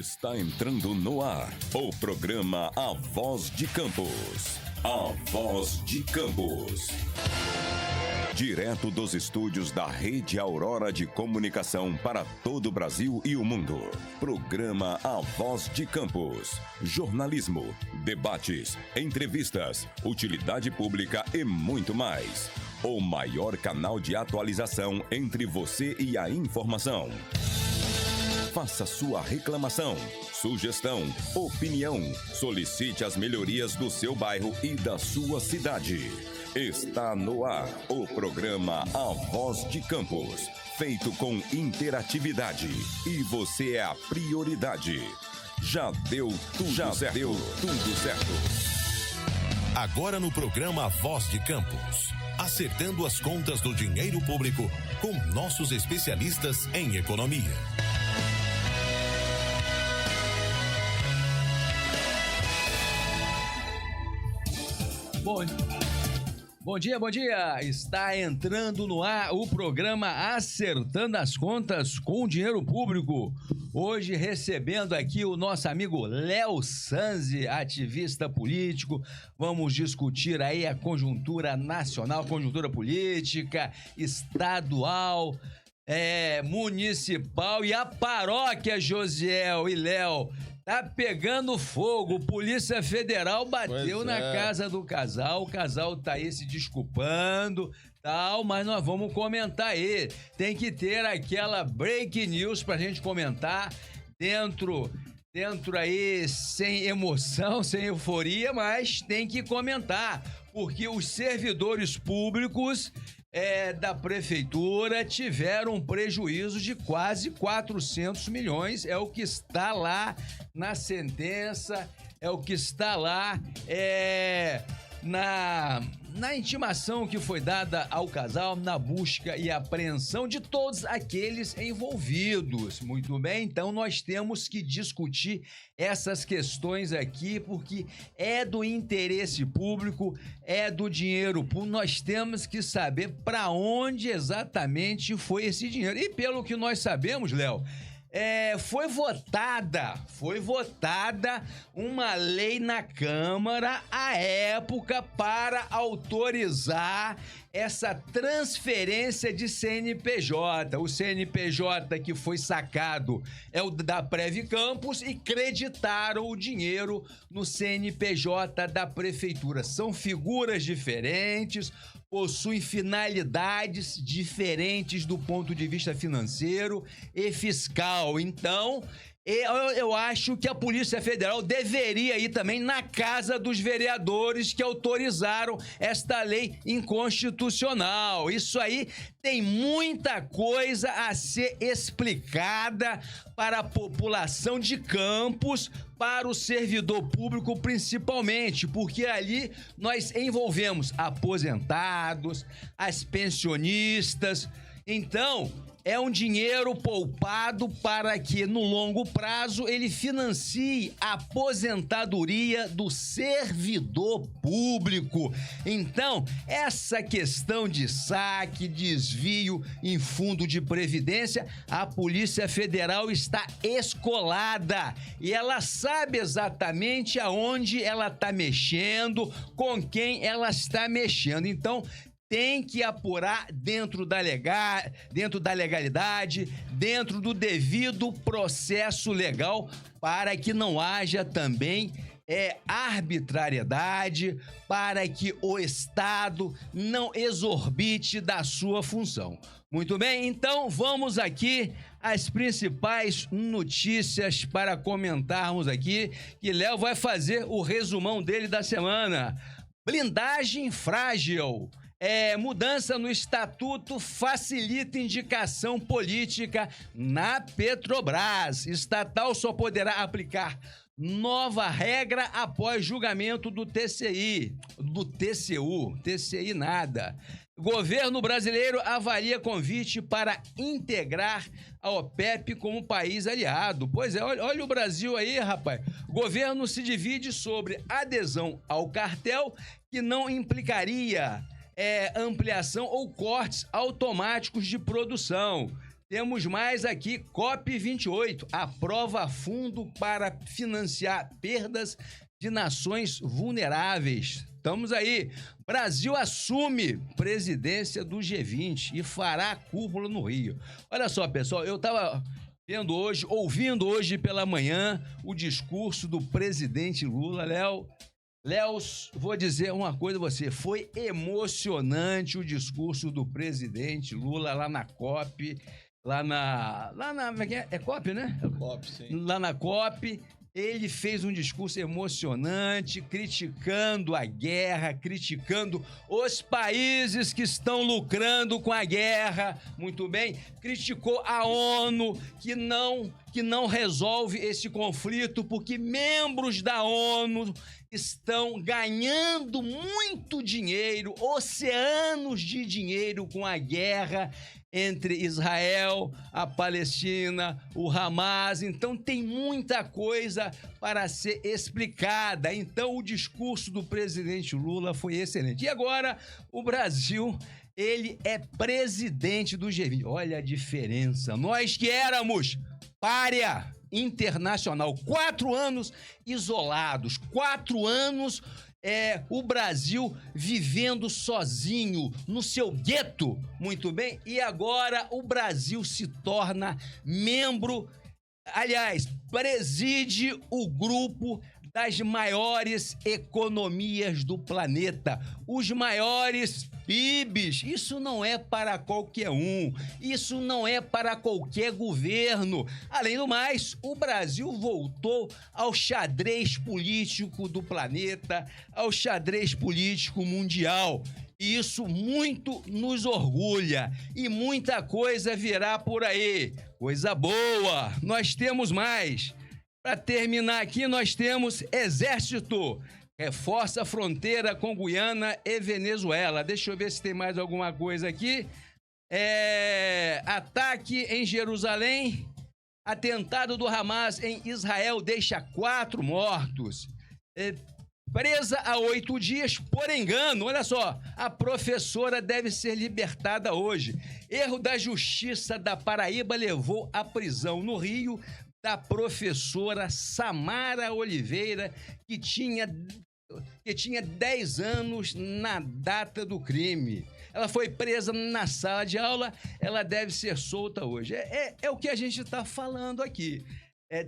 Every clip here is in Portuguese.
Está entrando no ar o programa A Voz de Campos. A Voz de Campos. Direto dos estúdios da Rede Aurora de Comunicação para todo o Brasil e o mundo. Programa A Voz de Campos. Jornalismo, debates, entrevistas, utilidade pública e muito mais. O maior canal de atualização entre você e a informação. Faça sua reclamação, sugestão, opinião. Solicite as melhorias do seu bairro e da sua cidade. Está no ar o programa A Voz de Campos, feito com interatividade. E você é a prioridade. Já deu tudo certo. Agora no programa A Voz de Campos, acertando as contas do dinheiro público com nossos especialistas em economia. Bom dia! Está entrando no ar o programa Acertando as Contas com o Dinheiro Público. Hoje recebendo aqui o nosso amigo Léo Sanzi, ativista político. Vamos discutir aí a conjuntura nacional, conjuntura política, estadual, municipal e a paróquia Josiel e Léo. Tá pegando fogo, Polícia Federal bateu na casa do casal, o casal tá aí se desculpando, tal, mas nós vamos comentar aí. Tem que ter aquela break news pra gente comentar dentro aí, sem emoção, sem euforia, mas tem que comentar, porque os servidores públicos da prefeitura tiveram um prejuízo de quase 400 milhões, é o que está lá na sentença, é o que está lá na intimação que foi dada ao casal, na busca e apreensão de todos aqueles envolvidos. Muito bem, então nós temos que discutir essas questões aqui, porque é do interesse público, é do dinheiro público, nós temos que saber para onde exatamente foi esse dinheiro. E pelo que nós sabemos, Léo, foi votada uma lei na Câmara à época para autorizar essa transferência de CNPJ. O CNPJ que foi sacado é o da Prev Campos e creditaram o dinheiro no CNPJ da prefeitura. São figuras diferentes, possuem finalidades diferentes do ponto de vista financeiro e fiscal. Então, eu acho que a Polícia Federal deveria ir também na casa dos vereadores que autorizaram esta lei inconstitucional. Isso aí tem muita coisa a ser explicada para a população de Campos, para o servidor público principalmente, porque ali nós envolvemos aposentados, as pensionistas. Então, é um dinheiro poupado para que, no longo prazo, ele financie a aposentadoria do servidor público. Então, essa questão de saque, desvio em fundo de previdência, a Polícia Federal está escolada e ela sabe exatamente aonde ela está mexendo, com quem ela está mexendo. Então, tem que apurar dentro da legalidade, dentro do devido processo legal, para que não haja também arbitrariedade, para que o Estado não exorbite da sua função. Muito bem, então vamos aqui às principais notícias para comentarmos aqui, que Léo vai fazer o resumão dele da semana. Blindagem frágil. Mudança no estatuto facilita indicação política na Petrobras. Estatal só poderá aplicar nova regra após julgamento do TCU, nada. Governo brasileiro avalia convite para integrar a OPEP como país aliado. Pois é, olha o Brasil aí, rapaz. O governo se divide sobre adesão ao cartel, que não implicaria ampliação ou cortes automáticos de produção. Temos mais aqui, COP28, aprova fundo para financiar perdas de nações vulneráveis. Estamos aí. Brasil assume presidência do G20 e fará cúpula no Rio. Olha só, pessoal, eu estava ouvindo hoje pela manhã o discurso do presidente Lula. Léo, vou dizer uma coisa a você, foi emocionante o discurso do presidente Lula lá na COP, é COP, né? É COP, sim. Lá na COP, ele fez um discurso emocionante, criticando a guerra, criticando os países que estão lucrando com a guerra, muito bem, criticou a ONU, que não resolve esse conflito, porque membros da ONU estão ganhando muito dinheiro, oceanos de dinheiro com a guerra entre Israel, a Palestina, o Hamas. Então tem muita coisa para ser explicada. Então o discurso do presidente Lula foi excelente. E agora o Brasil, ele é presidente do G20. Olha a diferença. Nós que éramos pária internacional, 4 anos isolados, 4 anos o Brasil vivendo sozinho no seu gueto, muito bem, e agora o Brasil se torna membro, aliás, preside o grupo das maiores economias do planeta, os maiores PIBs. Isso não é para qualquer um, isso não é para qualquer governo. Além do mais, o Brasil voltou ao xadrez político do planeta, ao xadrez político mundial. E isso muito nos orgulha e muita coisa virá por aí. Coisa boa, nós temos mais. Para terminar aqui, nós temos Exército reforça a fronteira com Guiana e Venezuela. Deixa eu ver se tem mais alguma coisa aqui. Ataque em Jerusalém. Atentado do Hamas em Israel deixa 4 mortos. Presa há 8 dias por engano. Olha só, a professora deve ser libertada hoje. Erro da Justiça da Paraíba levou à prisão no Rio da professora Samara Oliveira, que tinha 10 anos na data do crime. Ela foi presa na sala de aula, ela deve ser solta hoje. É o que a gente está falando aqui.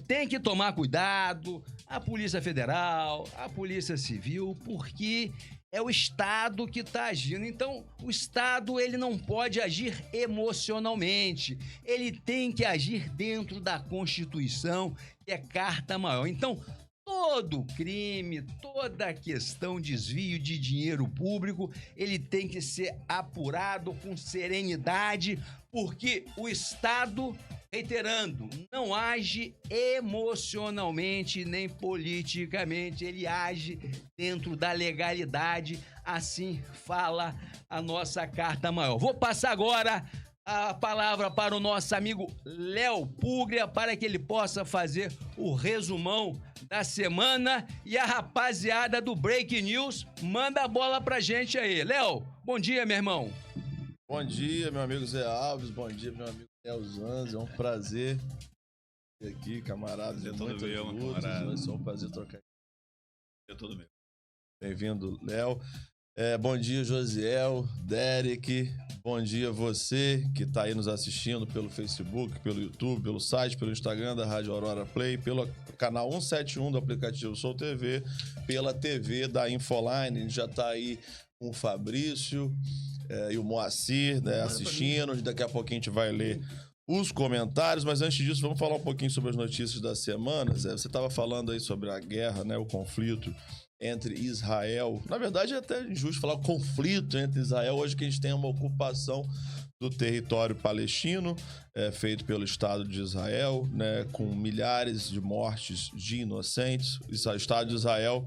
Tem que tomar cuidado, a Polícia Federal, a Polícia Civil, porque é o Estado que está agindo. Então, o Estado, ele não pode agir emocionalmente. Ele tem que agir dentro da Constituição, que é carta maior. Então, todo crime, toda questão de desvio de dinheiro público, ele tem que ser apurado com serenidade, porque o Estado, reiterando, não age emocionalmente nem politicamente, ele age dentro da legalidade, assim fala a nossa carta maior. Vou passar agora a palavra para o nosso amigo Léo Puglia, para que ele possa fazer o resumão da semana, e a rapaziada do Break News manda a bola pra gente aí. Léo, bom dia, meu irmão. Bom dia, meu amigo Zé Alves, bom dia, meu amigo Léo Zanz, é um prazer ter aqui, camaradas de muitas lutas, é um prazer trocar. Tudo bem. Bem-vindo, Léo. Bom dia, Josiel, Derek, bom dia você que está aí nos assistindo pelo Facebook, pelo YouTube, pelo site, pelo Instagram da Rádio Aurora Play, pelo canal 171 do aplicativo Sou TV, pela TV da Infoline. A gente já está aí com o Fabrício e o Moacir, né, assistindo. Daqui a pouquinho a gente vai ler os comentários, mas antes disso vamos falar um pouquinho sobre as notícias da semana. Zé, você estava falando aí sobre a guerra, né, o conflito entre Israel. Na verdade, é até injusto falar conflito entre Israel, hoje que a gente tem uma ocupação do território palestino, feito pelo Estado de Israel, né, com milhares de mortes de inocentes. O Estado de Israel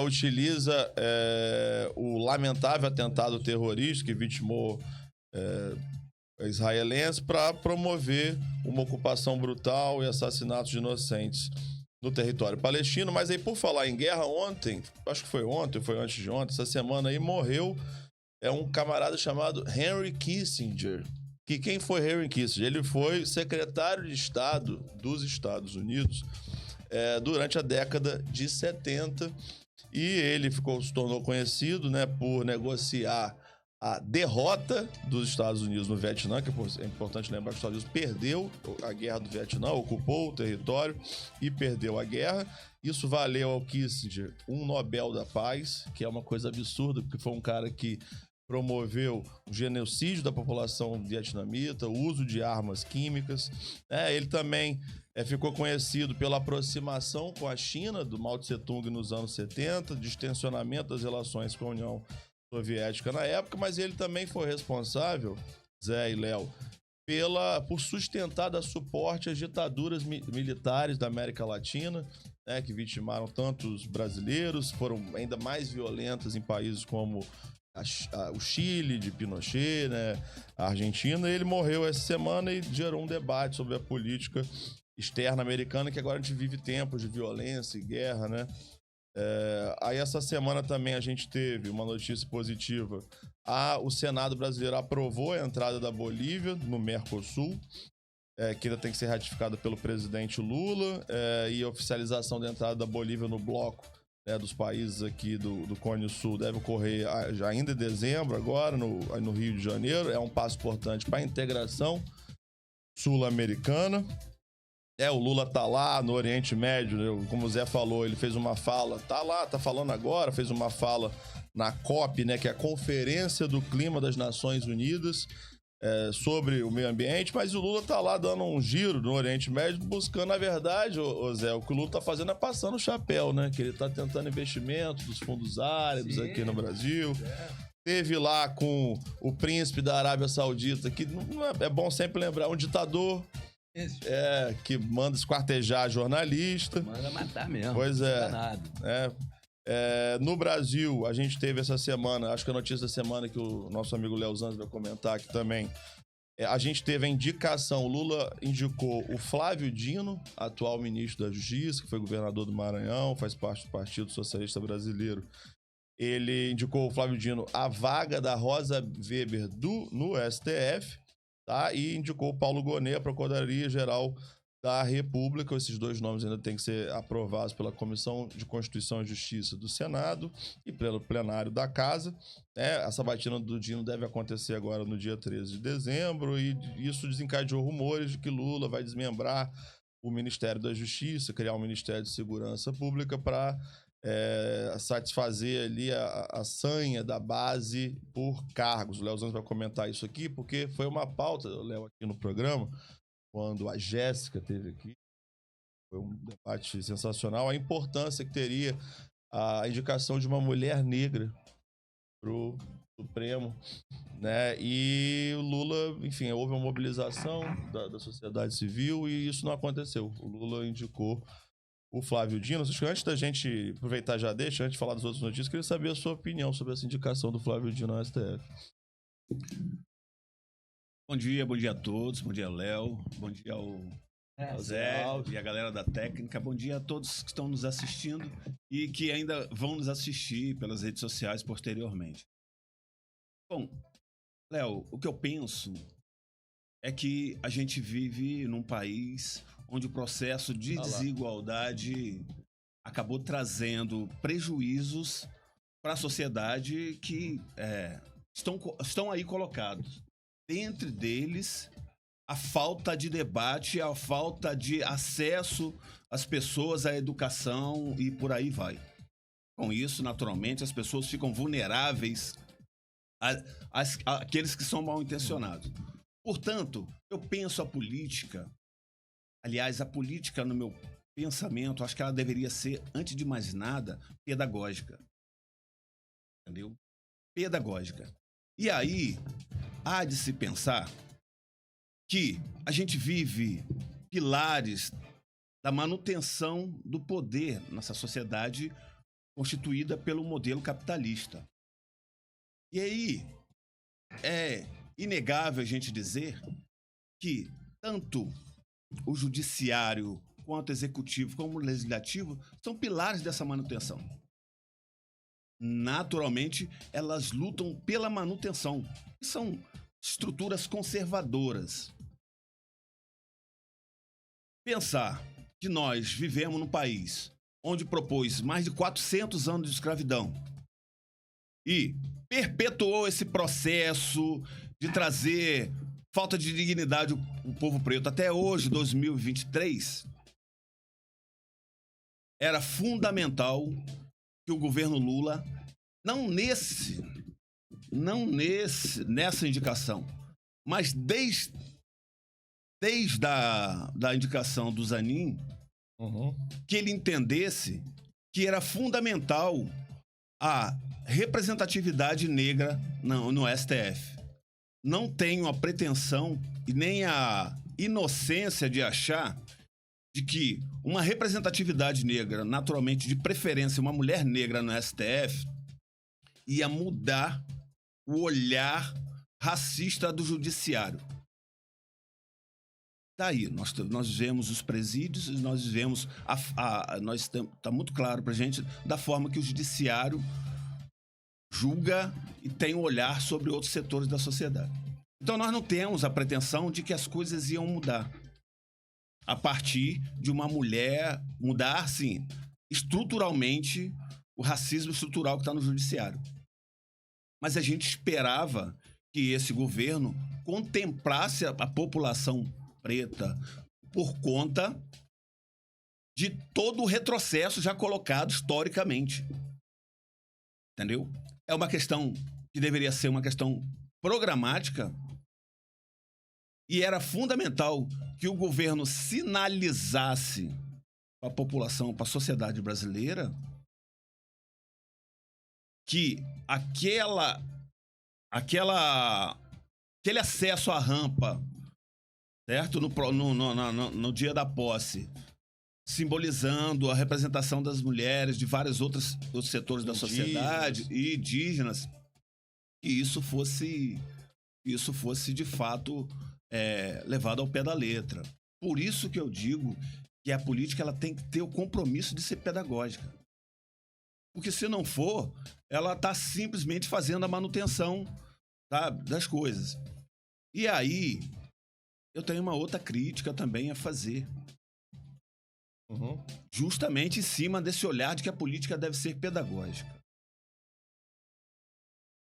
utiliza o lamentável atentado terrorista que vitimou israelenses para promover uma ocupação brutal e assassinatos de inocentes no território palestino. Mas aí, por falar em guerra, ontem, acho que foi ontem, foi antes de ontem, essa semana aí morreu um camarada chamado Henry Kissinger. que quem foi Henry Kissinger? Ele foi secretário de Estado dos Estados Unidos durante a década de 70 e ele se tornou conhecido, né, por negociar a derrota dos Estados Unidos no Vietnã, que é importante lembrar que os Estados Unidos perdeu a guerra do Vietnã, ocupou o território e perdeu a guerra. Isso valeu ao Kissinger um Nobel da Paz, que é uma coisa absurda, porque foi um cara que promoveu o genocídio da população vietnamita, o uso de armas químicas. Ele também ficou conhecido pela aproximação com a China, do Mao Tse-tung nos anos 70, distensionamento das relações com a União Soviética na época, mas ele também foi responsável, Zé e Léo, por sustentar, dar suporte às ditaduras militares da América Latina, né, que vitimaram tantos brasileiros, foram ainda mais violentas em países como o Chile, de Pinochet, né, a Argentina. Ele morreu essa semana e gerou um debate sobre a política externa americana, que agora a gente vive tempos de violência e guerra, né? Aí essa semana também a gente teve uma notícia positiva. O Senado brasileiro aprovou a entrada da Bolívia no Mercosul, que ainda tem que ser ratificada pelo presidente Lula, e a oficialização da entrada da Bolívia no bloco, né, dos países aqui do Cone Sul deve ocorrer ainda em dezembro, agora no Rio de Janeiro. É um passo importante para a integração sul-americana. O Lula tá lá no Oriente Médio, né? Como o Zé falou, ele fez uma fala, tá lá, tá falando agora, fez uma fala na COP, né, que é a Conferência do Clima das Nações Unidas, sobre o meio ambiente, mas o Lula tá lá dando um giro no Oriente Médio, buscando, na verdade, Zé, o que o Lula tá fazendo é passando o chapéu, né, que ele tá tentando investimento dos fundos árabes aqui no Brasil. Teve lá com o príncipe da Arábia Saudita, que é bom sempre lembrar, um ditador que manda esquartejar jornalista. Manda matar mesmo. Pois no Brasil, a gente teve essa semana, acho que a notícia da semana que o nosso amigo Léo Zanz vai comentar aqui também, a gente teve a indicação, o Lula indicou o Flávio Dino, atual ministro da Justiça, que foi governador do Maranhão, faz parte do Partido Socialista Brasileiro. Ele indicou o Flávio Dino a vaga da Rosa Weber no STF, tá? E indicou o Paulo Gonet, a Procuradoria-Geral da República. Esses dois nomes ainda têm que ser aprovados pela Comissão de Constituição e Justiça do Senado e pelo plenário da Casa. A sabatina do Dino deve acontecer agora no dia 13 de dezembro e isso desencadeou rumores de que Lula vai desmembrar o Ministério da Justiça, criar um Ministério de Segurança Pública para satisfazer ali a sanha da base por cargos. O Léo Zanz vai comentar isso aqui, porque foi uma pauta, Léo, aqui no programa, quando a Jéssica esteve aqui. Foi um debate sensacional. A importância que teria a indicação de uma mulher negra para o Supremo, né? E o Lula, enfim, houve uma mobilização da sociedade civil e isso não aconteceu. O Lula indicou o Flávio Dino. Acho que antes da gente aproveitar já deixa, antes de falar das outras notícias, queria saber a sua opinião sobre essa indicação do Flávio Dino ao STF. Bom dia a todos, bom dia, Léo, bom dia ao Zé e a galera da técnica, bom dia a todos que estão nos assistindo e que ainda vão nos assistir pelas redes sociais posteriormente. Bom, Léo, o que eu penso é que a gente vive num país onde o processo de desigualdade acabou trazendo prejuízos para a sociedade que estão aí colocados. Dentre deles, a falta de debate, a falta de acesso às pessoas à educação e por aí vai. Com isso, naturalmente, as pessoas ficam vulneráveis àqueles que são mal intencionados. Portanto, eu penso a política, aliás, a política, no meu pensamento, acho que ela deveria ser, antes de mais nada, pedagógica. Entendeu? Pedagógica. E aí, há de se pensar que a gente vive pilares da manutenção do poder nessa sociedade constituída pelo modelo capitalista. E aí, é inegável a gente dizer que tanto o judiciário, quanto o executivo, como o legislativo, são pilares dessa manutenção. Naturalmente, elas lutam pela manutenção. estruturas conservadoras. Pensar que nós vivemos num país onde propôs mais de 400 anos de escravidão e perpetuou esse processo de trazer falta de dignidade ao povo preto até hoje, 2023, era fundamental que o governo Lula, nessa indicação, mas desde da indicação do Zanin, que ele entendesse que era fundamental a representatividade negra no STF. Não tenho a pretensão e nem a inocência de achar de que uma representatividade negra, naturalmente, de preferência, uma mulher negra no STF, ia mudar o olhar racista do judiciário. Daí, nós vemos os presídios, nós vemos está muito claro pra gente da forma que o judiciário julga e tem um olhar sobre outros setores da sociedade. Então nós não temos a pretensão de que as coisas iam mudar a partir de uma mulher mudar, sim, estruturalmente o racismo estrutural que está no judiciário. Mas a gente esperava que esse governo contemplasse a população preta por conta de todo o retrocesso já colocado historicamente. Entendeu? É uma questão que deveria ser uma questão programática e era fundamental que o governo sinalizasse para a população, para a sociedade brasileira, que aquele acesso à rampa, certo? No dia da posse, simbolizando a representação das mulheres, de vários outros setores da sociedade e indígenas, que isso fosse de fato levado ao pé da letra. Por isso que eu digo que a política ela tem que ter o compromisso de ser pedagógica. Porque se não for, ela está simplesmente fazendo a manutenção, sabe, das coisas. E aí, eu tenho uma outra crítica também a fazer. Justamente em cima desse olhar de que a política deve ser pedagógica.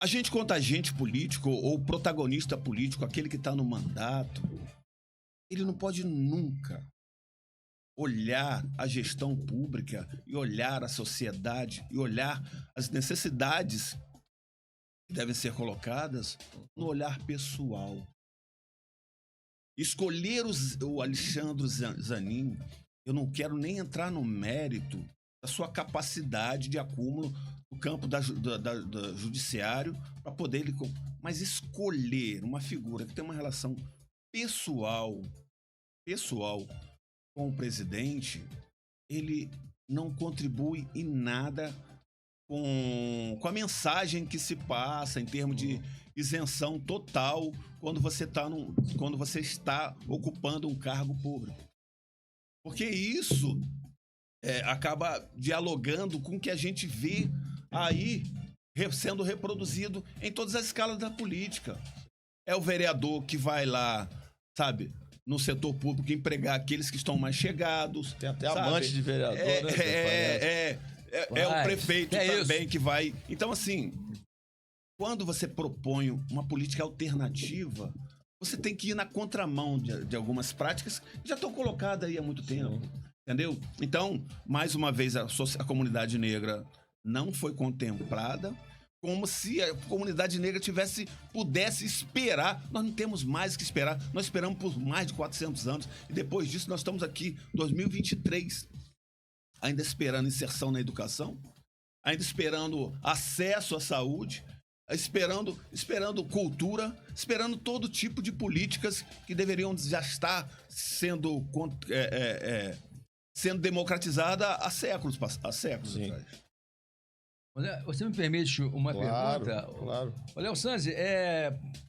A gente, quanto agente político ou protagonista político, aquele que está no mandato, ele não pode nunca olhar a gestão pública e olhar a sociedade e olhar as necessidades que devem ser colocadas no olhar pessoal. Escolher o Alexandre Zanin, eu não quero nem entrar no mérito da sua capacidade de acúmulo no campo do judiciário para poder mas escolher uma figura que tem uma relação pessoal com o presidente, ele não contribui em nada com a mensagem que se passa em termos de isenção total quando você está ocupando um cargo público. Porque isso acaba dialogando com o que a gente vê aí sendo reproduzido em todas as escalas da política. É o vereador que vai lá, sabe, no setor público empregar aqueles que estão mais chegados. Tem até amante de vereador, né? É o prefeito também isso que vai... Então, assim, quando você propõe uma política alternativa, você tem que ir na contramão de algumas práticas que já estão colocadas aí há muito tempo. Entendeu? Então, mais uma vez, a comunidade negra não foi contemplada, como se a comunidade negra pudesse esperar. Nós não temos mais que esperar. Nós esperamos por mais de 400 anos. E depois disso, nós estamos aqui em 2023, ainda esperando inserção na educação, ainda esperando acesso à saúde, esperando cultura, esperando todo tipo de políticas que deveriam já estar sendo democratizada há séculos atrás. Você me permite uma pergunta? Claro. Léo Sanzi,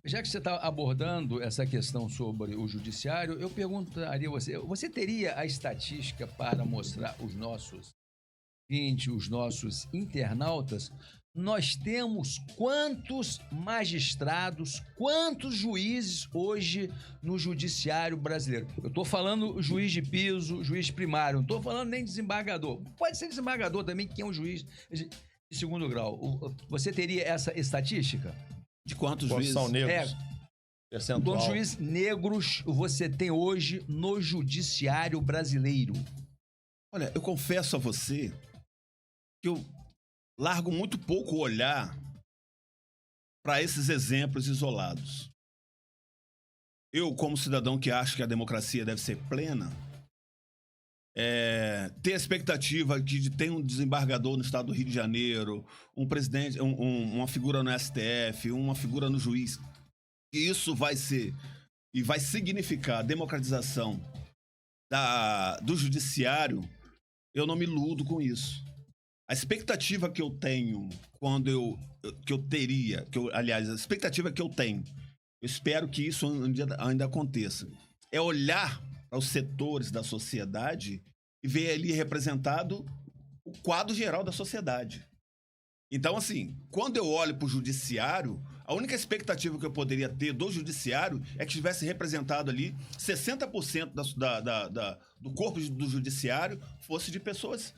já que você está abordando essa questão sobre o judiciário, eu perguntaria a você teria a estatística para mostrar os nossos ouvintes, os nossos internautas, nós temos quantos magistrados, quantos juízes hoje no judiciário brasileiro? Eu estou falando juiz de piso, juiz primário, não estou falando nem desembargador. Pode ser desembargador também, que é um juiz de segundo grau. Você teria essa estatística? De quantos juízes? São negros. Quantos juízes negros você tem hoje no judiciário brasileiro? Olha, eu confesso a você que eu largo muito pouco olhar para esses exemplos isolados. Eu, como cidadão que acha que a democracia deve ser plena, ter a expectativa de ter um desembargador no estado do Rio de Janeiro, um presidente, uma figura no STF, uma figura no juiz, que isso vai ser e vai significar a democratização do judiciário, eu não me iludo com isso. A expectativa que eu tenho aliás, a expectativa que eu tenho, eu espero que isso ainda aconteça, é olhar para os setores da sociedade e ver ali representado o quadro geral da sociedade. Então, assim, quando eu olho para o judiciário, a única expectativa que eu poderia ter do judiciário é que tivesse representado ali 60% do corpo do judiciário fosse de pessoas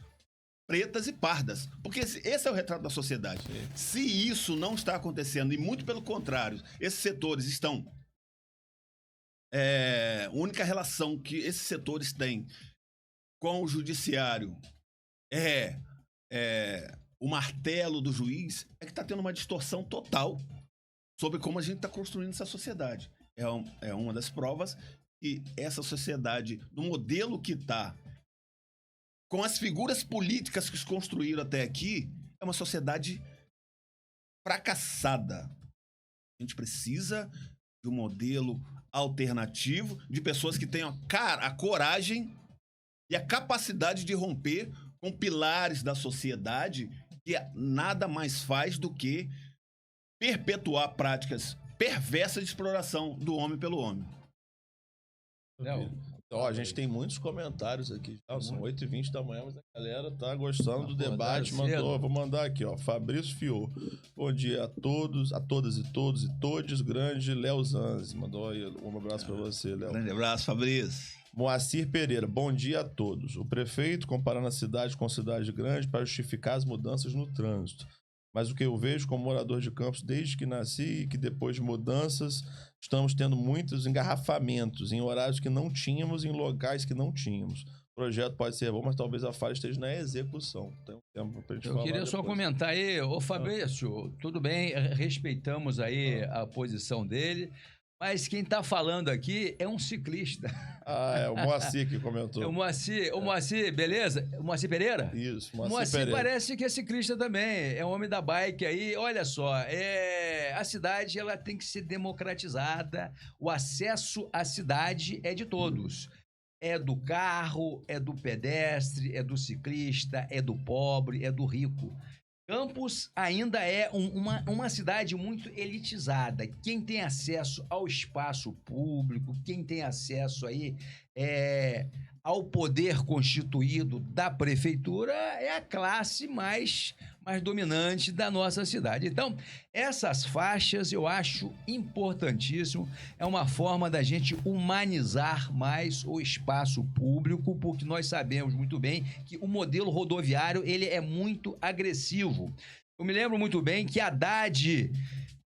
pretas e pardas. Porque esse é o retrato da sociedade. Se isso não está acontecendo, e muito pelo contrário, esses setores estão... a única relação que esses setores têm com o judiciário o martelo do juiz, é que está tendo uma distorção total sobre como a gente está construindo essa sociedade. É uma das provas que essa sociedade, no modelo que está, com as figuras políticas que se construíram até aqui, é uma sociedade fracassada. A gente precisa de um modelo alternativo, de pessoas que tenham a coragem e a capacidade de romper com pilares da sociedade que nada mais faz do que perpetuar práticas perversas de exploração do homem pelo homem. Então, a gente tem muitos comentários aqui. São 8h20 da manhã, mas a galera tá gostando do debate. Vou mandar aqui, ó. Fabrício Fiô. Bom dia a todos, a todas e todos e todes. Grande Léo Zanzi. Mandou aí um abraço pra você, Léo. Grande abraço, Fabrício. Moacir Pereira. Bom dia a todos. O prefeito comparando a cidade com cidade grande para justificar as mudanças no trânsito. Mas o que eu vejo como morador de Campos desde que nasci e que depois de mudanças estamos tendo muitos engarrafamentos em horários que não tínhamos, em locais que não tínhamos. O projeto pode ser bom, mas talvez a falha esteja na execução. Tem um tempo pra gente falar. Eu queria só comentar aí, ô Fabrício, tudo bem, respeitamos aí a posição dele, mas quem tá falando aqui é um ciclista. É o Moacir que comentou. O Moacir, beleza? O Moacir Pereira? Isso, Moacir Pereira. Parece que é ciclista também, é um homem da bike aí. Olha só, a cidade ela tem que ser democratizada, o acesso à cidade é de todos. É do carro, é do pedestre, é do ciclista, é do pobre, é do rico. Campos ainda é uma cidade muito elitizada. Quem tem acesso ao espaço público, quem tem acesso aí ao poder constituído da prefeitura é a classe mais dominante da nossa cidade. Então, essas faixas eu acho importantíssimo. É uma forma da gente humanizar mais o espaço público, porque nós sabemos muito bem que o modelo rodoviário ele é muito agressivo. Eu me lembro muito bem que Haddad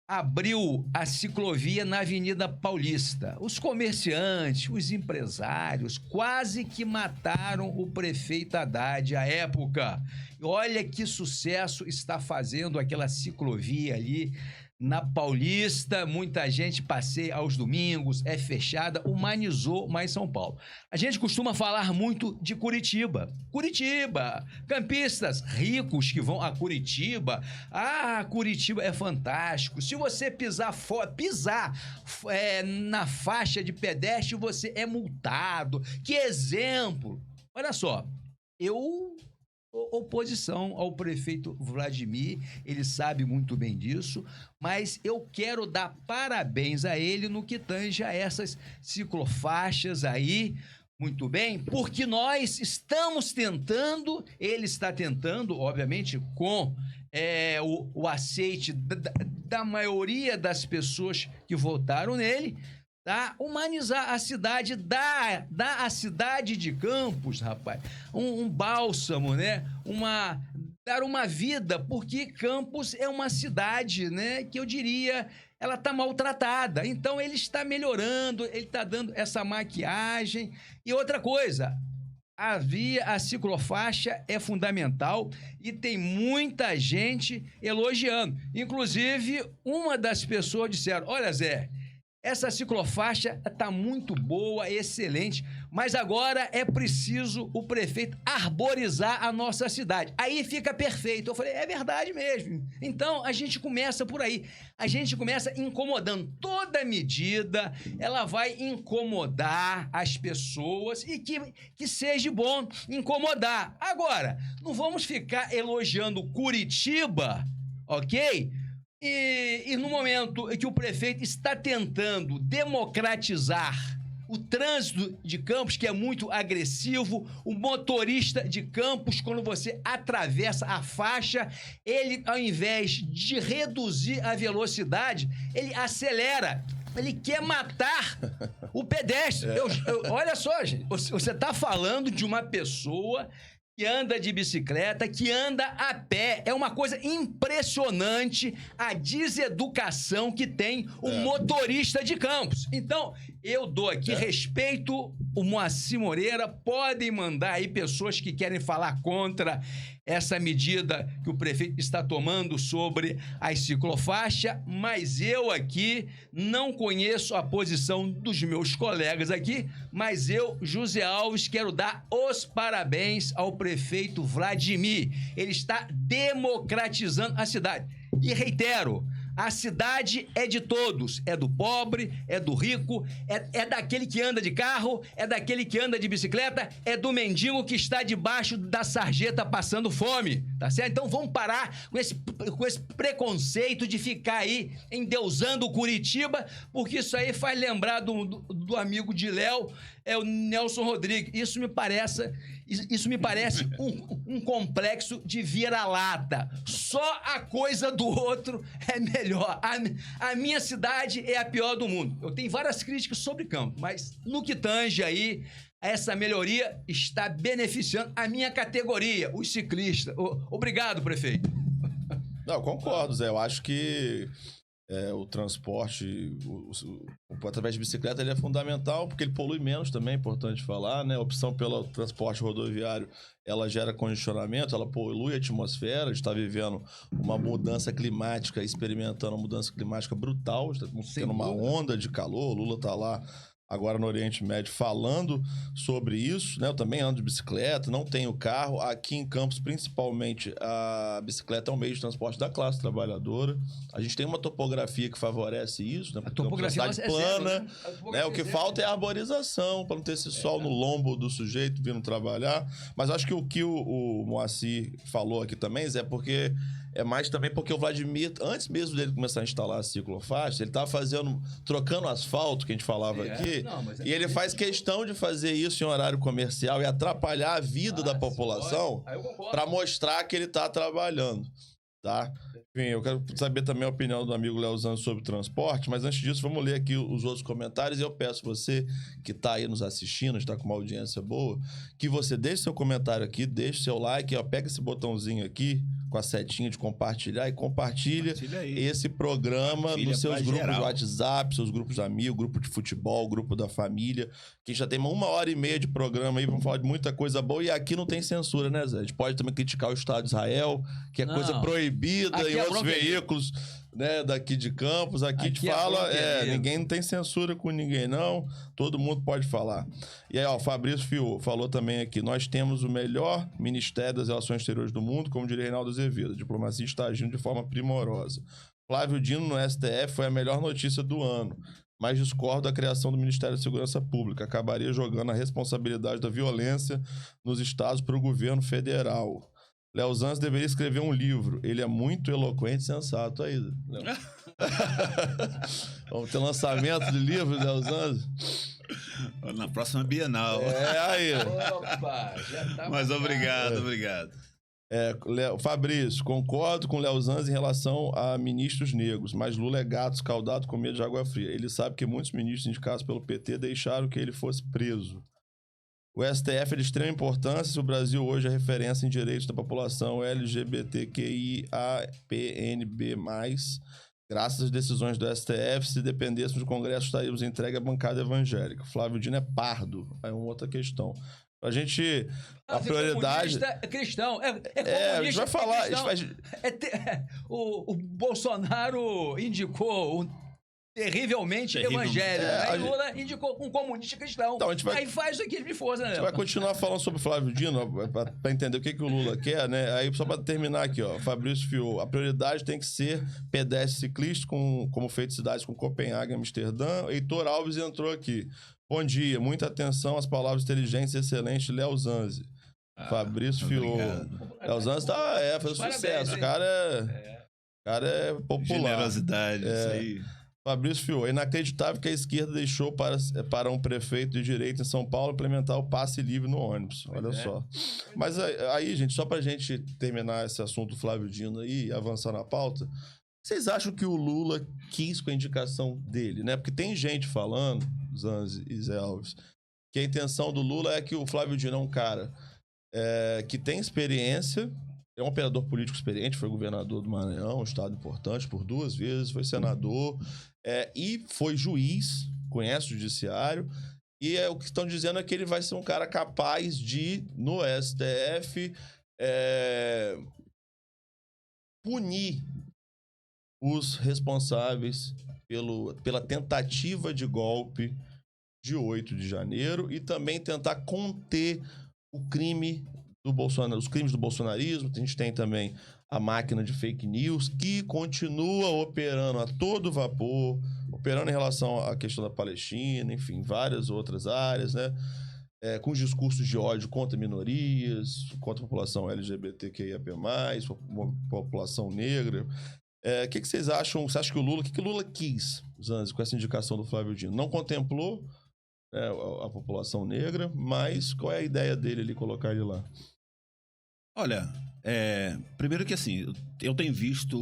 abriu a ciclovia na Avenida Paulista. Os comerciantes, os empresários quase que mataram o prefeito Haddad à época. E olha que sucesso está fazendo aquela ciclovia ali na Paulista. Muita gente passeia aos domingos, é fechada, humanizou mais São Paulo. A gente costuma falar muito de Curitiba. Curitiba, campistas ricos que vão a Curitiba. Curitiba é fantástico. Se você pisar na faixa de pedestre, você é multado. Que exemplo! Olha só, oposição ao prefeito Vladimir, ele sabe muito bem disso, mas eu quero dar parabéns a ele no que tange a essas ciclofaixas aí Muito bem, porque nós estamos tentando, ele está tentando, obviamente, com o aceite da maioria das pessoas que votaram nele, tá? Humanizar a cidade, dar a cidade de Campos, rapaz, um bálsamo, né? Dar uma vida, porque Campos é uma cidade, né? Que eu diria, ela está maltratada. Então ele está melhorando, ele está dando essa maquiagem. E outra coisa, a ciclofaixa é fundamental e tem muita gente elogiando. Inclusive, uma das pessoas disseram: olha, Zé, essa ciclofaixa está muito boa, excelente, mas agora é preciso o prefeito arborizar a nossa cidade. Aí fica perfeito. Eu falei, é verdade mesmo. Então, a gente começa por aí. A gente começa incomodando. Toda medida, ela vai incomodar as pessoas e que seja bom incomodar. Agora, não vamos ficar elogiando Curitiba, ok? E no momento em que o prefeito está tentando democratizar o trânsito de Campos, que é muito agressivo, o motorista de Campos, quando você atravessa a faixa, ele, ao invés de reduzir a velocidade, ele acelera. Ele quer matar o pedestre. Olha só, gente, você está falando de uma pessoa que anda de bicicleta, que anda a pé. É uma coisa impressionante a deseducação que tem o motorista de Campos. Então, eu dou aqui respeito o Moacir Moreira. Podem mandar aí pessoas que querem falar contra essa medida que o prefeito está tomando sobre a ciclofaixa, mas eu aqui não conheço a posição dos meus colegas aqui, mas eu, José Alves, quero dar os parabéns ao prefeito Vladimir. Ele está democratizando a cidade. E reitero, a cidade é de todos, é do pobre, é do rico, é daquele que anda de carro, é daquele que anda de bicicleta, é do mendigo que está debaixo da sarjeta passando fome, tá certo? Então vamos parar com esse preconceito de ficar aí endeusando Curitiba, porque isso aí faz lembrar do amigo de Léo, o Nelson Rodrigues. Isso me parece um complexo de vira-lata. Só a coisa do outro é melhor. A minha cidade é a pior do mundo. Eu tenho várias críticas sobre Campos, mas no que tange aí, essa melhoria está beneficiando a minha categoria, os ciclistas. Obrigado, prefeito. Não, eu concordo, Zé. Eu acho que o transporte através de bicicleta ele é fundamental, porque ele polui menos também, é importante falar, né? A opção pelo transporte rodoviário, ela gera congestionamento, ela polui a atmosfera. A gente está vivendo uma mudança climática, experimentando uma mudança climática brutal, está tendo uma onda de calor. O Lula está lá agora no Oriente Médio falando sobre isso, né? Eu também ando de bicicleta, não tenho carro. Aqui em Campos, principalmente, a bicicleta é um meio de transporte da classe trabalhadora. A gente tem uma topografia que favorece isso, né? A topografia é plana, né? O que falta é a arborização, para não ter esse sol no lombo do sujeito vindo trabalhar. Mas acho que o que o Moacir falou aqui também, Zé, porque é mais também porque o Vladimir, antes mesmo dele começar a instalar a ciclofaixa, ele estava trocando asfalto, que a gente falava aqui, e ele faz questão de fazer isso em horário comercial e atrapalhar a vida da população para mostrar que ele está trabalhando, tá? Enfim, eu quero saber também a opinião do amigo Leozano sobre transporte, mas antes disso, vamos ler aqui os outros comentários. E eu peço você que está aí nos assistindo, está com uma audiência boa, que você deixe seu comentário aqui, deixe seu like, ó, pega esse botãozinho aqui com a setinha de compartilhar e compartilha esse programa nos seus grupos de WhatsApp, seus grupos de amigos, grupo de futebol, grupo da família, que já tem 1h30 de programa aí, vamos falar de muita coisa boa. E aqui não tem censura, né, Zé? A gente pode também criticar o Estado de Israel, que é coisa proibida em outros veículos, né, daqui de Campos. Aqui a gente fala, ninguém não tem censura com ninguém, não. Todo mundo pode falar. E aí, ó, o Fabrício Fio falou também aqui: nós temos o melhor Ministério das Relações Exteriores do mundo, como diria Reinaldo Azevedo. A diplomacia está agindo de forma primorosa. Flávio Dino no STF foi a melhor notícia do ano, mas discordo da criação do Ministério da Segurança Pública. Acabaria jogando a responsabilidade da violência nos estados para o governo federal. Léo Zanz deveria escrever um livro. Ele é muito eloquente e sensato aí. Vamos ter lançamento de livro, Léo Zanz? Na próxima Bienal. Aí. Opa, já tá. Mas obrigado. Fabrício, concordo com o Léo Zanzi em relação a ministros negros, mas Lula é gato escaldado com medo de água fria. Ele sabe que muitos ministros indicados pelo PT deixaram que ele fosse preso. O STF é de extrema importância se o Brasil hoje é referência em direitos da população LGBTQIAPNB+. Graças às decisões do STF, se dependêssemos do Congresso, estaríamos entregue à bancada evangélica. Flávio Dino é pardo. É uma outra questão. A gente... A prioridade... É cristão. É comunista, a gente vai falar... O Bolsonaro indicou terrivelmente evangélico. Aí Lula indicou um comunista cristão. Então, aí faz isso aqui de força, né? A gente vai continuar falando sobre o Flávio Dino, para entender o que o Lula quer, né? Aí, só para terminar aqui, ó. Fabrício Fiou. A prioridade tem que ser pedestre ciclista, como feito cidades com Copenhague e Amsterdã. Heitor Alves entrou aqui. Bom dia. Muita atenção às palavras inteligentes e excelentes de Léo Zanzi. Fabrício Fiou. Léo Zanzi fez sucesso. O cara é popular. Generosidade, isso aí. Fabrício Fiou, é inacreditável que a esquerda deixou para um prefeito de direita em São Paulo implementar o passe livre no ônibus. Olha só. Mas aí, gente, só pra gente terminar esse assunto do Flávio Dino aí e avançar na pauta, vocês acham que o Lula quis com a indicação dele, né? Porque tem gente falando, Zanzi e Zé Alves, que a intenção do Lula é que o Flávio Dino é um cara que tem experiência, é um operador político experiente, foi governador do Maranhão, um estado importante por 2 vezes, foi senador e foi juiz, conhece o judiciário, e o que estão dizendo é que ele vai ser um cara capaz de, no STF, punir os responsáveis pela tentativa de golpe de 8 de janeiro e também tentar conter o crime do Bolsonaro, os crimes do bolsonarismo. A gente tem também a máquina de fake news que continua operando a todo vapor, operando em relação à questão da Palestina, enfim, várias outras áreas, né? Com discursos de ódio contra minorias, contra a população LGBTQIAP+, população negra. O que vocês acham? Você acha que o Lula... O que o Lula quis, Zanzi, com essa indicação do Flávio Dino? Não contemplou a população negra, mas qual é a ideia dele ali, colocar ele lá? Olha, primeiro que assim, eu tenho visto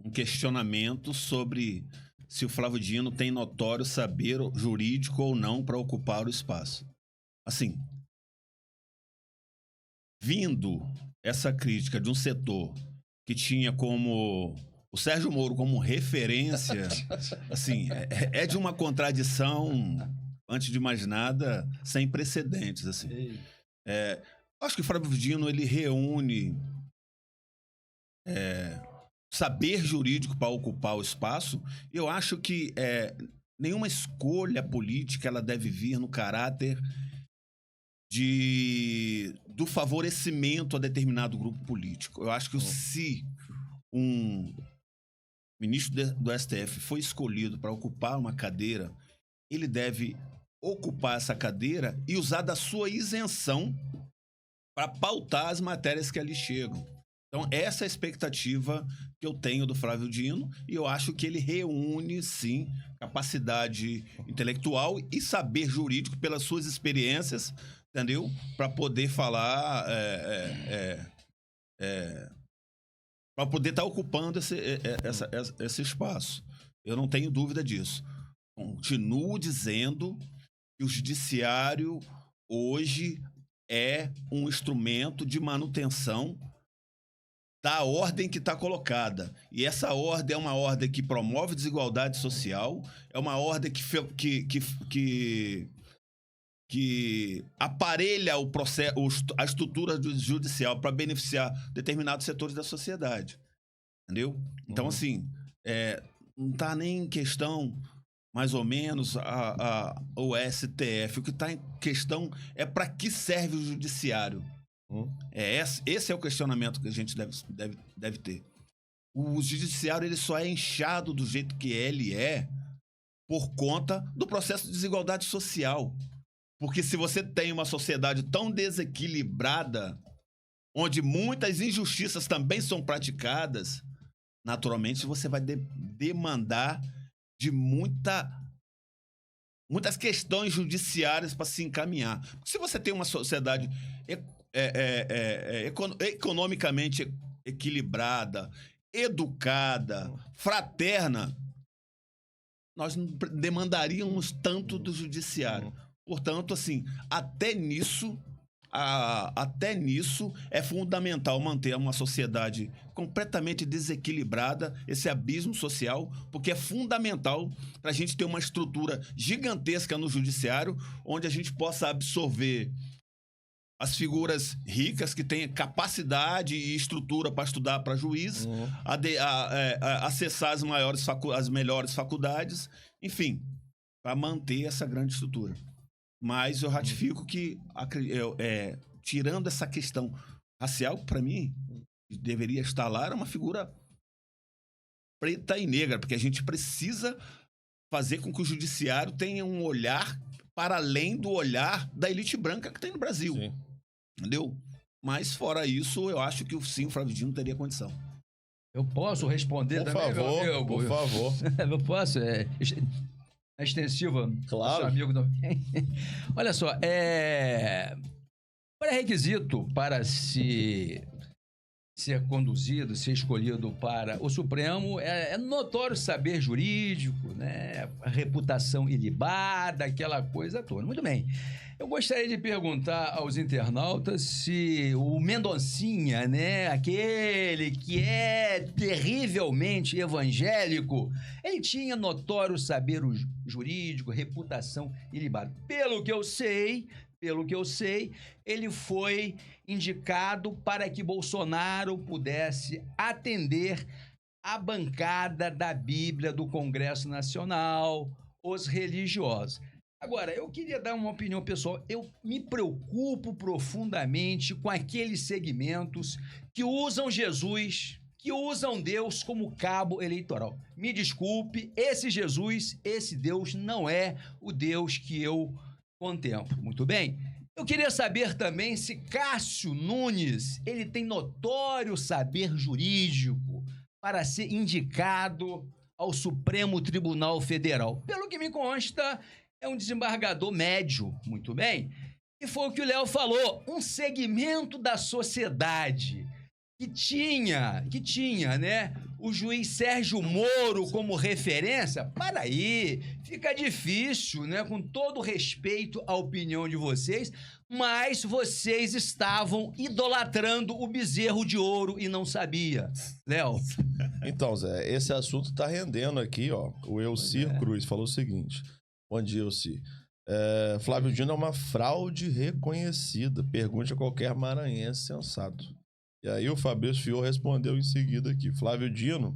um questionamento sobre se o Flávio Dino tem notório saber jurídico ou não para ocupar o espaço. Assim, vindo essa crítica de um setor que tinha como o Sérgio Moro como referência, assim, é de uma contradição, antes de mais nada, sem precedentes, assim. Acho que o Flávio Dino, ele reúne saber jurídico para ocupar o espaço. Eu acho que nenhuma escolha política ela deve vir no caráter do favorecimento a determinado grupo político. Eu acho que se um ministro do STF foi escolhido para ocupar uma cadeira, ele deve ocupar essa cadeira e usar da sua isenção para pautar as matérias que ali chegam. Então, essa é a expectativa que eu tenho do Flávio Dino, e eu acho que ele reúne, sim, capacidade intelectual e saber jurídico pelas suas experiências, entendeu? Para poder falar, para poder estar ocupando esse espaço. Eu não tenho dúvida disso. Continuo dizendo que o judiciário hoje é um instrumento de manutenção da ordem que está colocada. E essa ordem é uma ordem que promove desigualdade social, é uma ordem que aparelha o processo, a estrutura judicial para beneficiar determinados setores da sociedade. Entendeu? Então, assim, não está nem em questão, mais ou menos, o STF. O que está em questão é para que serve o judiciário. Esse é o questionamento que a gente deve ter. O judiciário ele só é inchado do jeito que ele é por conta do processo de desigualdade social. Porque se você tem uma sociedade tão desequilibrada, onde muitas injustiças também são praticadas, naturalmente você vai demandar de muita muitas questões judiciárias para se encaminhar. Se você tem uma sociedade economicamente equilibrada, educada, fraterna, nós não demandaríamos tanto do judiciário. Portanto, assim, até nisso é fundamental manter uma sociedade completamente desequilibrada, esse abismo social, porque é fundamental para a gente ter uma estrutura gigantesca no judiciário, onde a gente possa absorver as figuras ricas que têm capacidade e estrutura para estudar para juiz, acessar as melhores faculdades, enfim, para manter essa grande estrutura. Mas eu ratifico que, tirando essa questão racial, para mim, deveria estar lá, era uma figura preta e negra, porque a gente precisa fazer com que o judiciário tenha um olhar para além do olhar da elite branca que tem no Brasil. Sim. Entendeu? Mas, fora isso, eu acho que o Flávio Dino teria condição. Eu posso responder também, meu amigo? Por favor. Eu posso? É extensiva? Claro. Amigo do... Olha só, pré-requisito para ser conduzido, ser escolhido para o Supremo é notório saber jurídico, né? A reputação ilibada, aquela coisa toda. Muito bem. Eu gostaria de perguntar aos internautas se o Mendoncinha, né, aquele que é terrivelmente evangélico, ele tinha notório saber jurídico, reputação ilibada. Pelo que eu sei, ele foi indicado para que Bolsonaro pudesse atender a bancada da Bíblia do Congresso Nacional, os religiosos. Agora, eu queria dar uma opinião pessoal. Eu me preocupo profundamente com aqueles segmentos que usam Jesus, que usam Deus como cabo eleitoral. Me desculpe, esse Jesus, esse Deus não é o Deus que eu contemplo. Muito bem? Eu queria saber também se Cássio Nunes, ele tem notório saber jurídico para ser indicado ao Supremo Tribunal Federal. Pelo que me consta, é um desembargador médio, muito bem? E foi o que o Léo falou, um segmento da sociedade que tinha, né, o juiz Sérgio Moro como referência. Para aí, fica difícil, né, com todo respeito à opinião de vocês, mas vocês estavam idolatrando o bezerro de ouro e não sabia. Léo? Então, Zé, esse assunto tá rendendo aqui, ó. O Elcir Cruz falou o seguinte... Bom dia, Elci. Flávio Dino é uma fraude reconhecida. Pergunte a qualquer maranhense sensato. E aí o Fabrício Fior respondeu em seguida aqui. Flávio Dino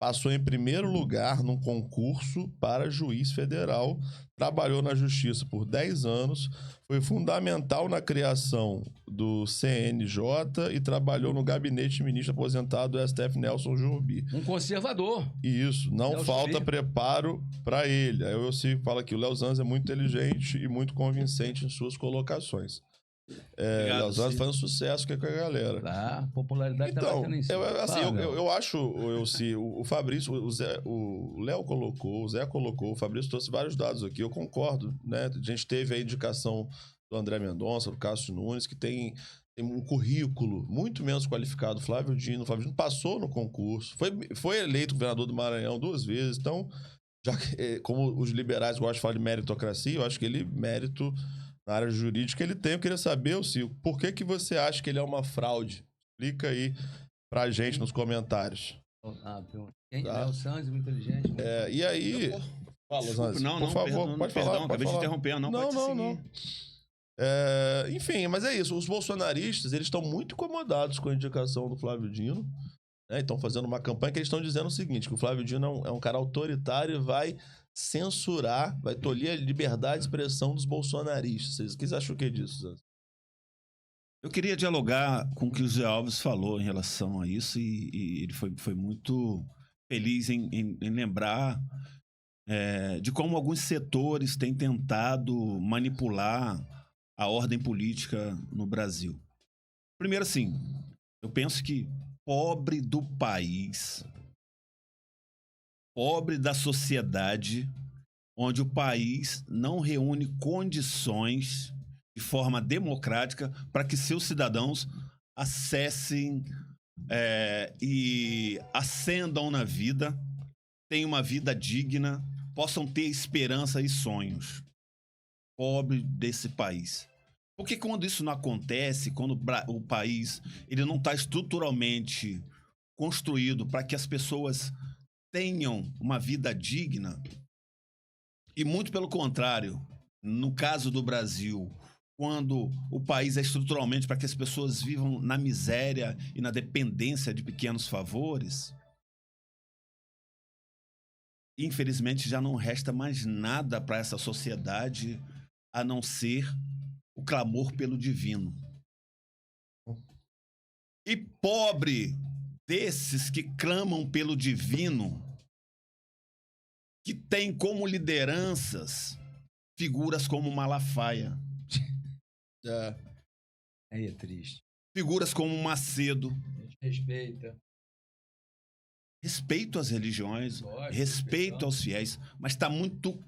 passou em primeiro lugar num concurso para juiz federal, trabalhou na justiça por 10 anos, foi fundamental na criação do CNJ e trabalhou no gabinete de ministro aposentado do STF Nelson Jurbi. Um conservador. Isso, não Nelson falta Jurbi. Preparo para ele. Aí eu falo aqui, o Léo Zanz é muito inteligente e muito convincente em suas colocações. Léo Zanz faz um sucesso com a galera. A popularidade tá batendo em cima. Eu acho, o Fabrício, o Léo colocou, o Zé colocou, o Fabrício trouxe vários dados aqui, eu concordo, né? A gente teve a indicação do André Mendonça, do Cássio Nunes, que tem um currículo muito menos qualificado. Flávio Dino passou no concurso, foi eleito governador do Maranhão 2 vezes, então, já como os liberais gostam de falar de meritocracia, eu acho que ele, mérito na área jurídica, ele tem. Eu queria saber, Silvio, por que você acha que ele é uma fraude? Explica aí pra gente nos comentários. Quem é o Sanz, muito inteligente. E aí... Fala, Zanz. Por favor, pode falar. Acabei de interromper, não. Enfim, mas é isso. Os bolsonaristas, eles estão muito incomodados com a indicação do Flávio Dino. Né? Estão fazendo uma campanha que eles estão dizendo o seguinte, que o Flávio Dino é um cara autoritário e vai censurar, vai tolir a liberdade de expressão dos bolsonaristas. O que vocês acham disso, Zanz? Eu queria dialogar com o que o Zé Alves falou em relação a isso e ele foi muito feliz em lembrar de como alguns setores têm tentado manipular a ordem política no Brasil. Primeiro, assim, eu penso que pobre do país, pobre da sociedade, onde o país não reúne condições de forma democrática para que seus cidadãos acessem e ascendam na vida, tenham uma vida digna, possam ter esperança e sonhos. Pobre desse país. Porque quando isso não acontece, quando o país ele não está estruturalmente construído para que as pessoas tenham uma vida digna, e muito pelo contrário, no caso do Brasil, quando o país é estruturalmente para que as pessoas vivam na miséria e na dependência de pequenos favores, infelizmente já não resta mais nada para essa sociedade a não ser o clamor pelo divino. E pobre desses que clamam pelo divino, que tem como lideranças figuras como Malafaia. Aí é triste. Figuras como Macedo. A gente respeita. Respeito às religiões, Lógico, respeito aos fiéis, mas está muito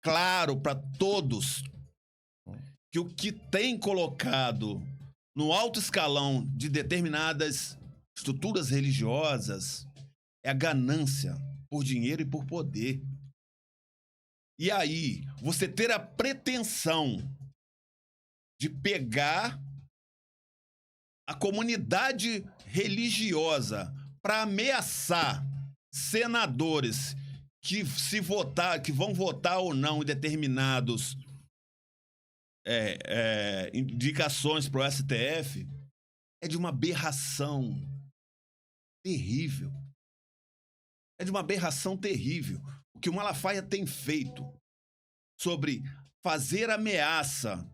claro para todos que o que tem colocado no alto escalão de determinadas estruturas religiosas é a ganância por dinheiro e por poder. E aí, você ter a pretensão de pegar a comunidade religiosa para ameaçar senadores que vão votar ou não em determinados indicações para o STF, é de uma aberração terrível. É de uma aberração terrível. O que o Malafaia tem feito sobre fazer ameaça,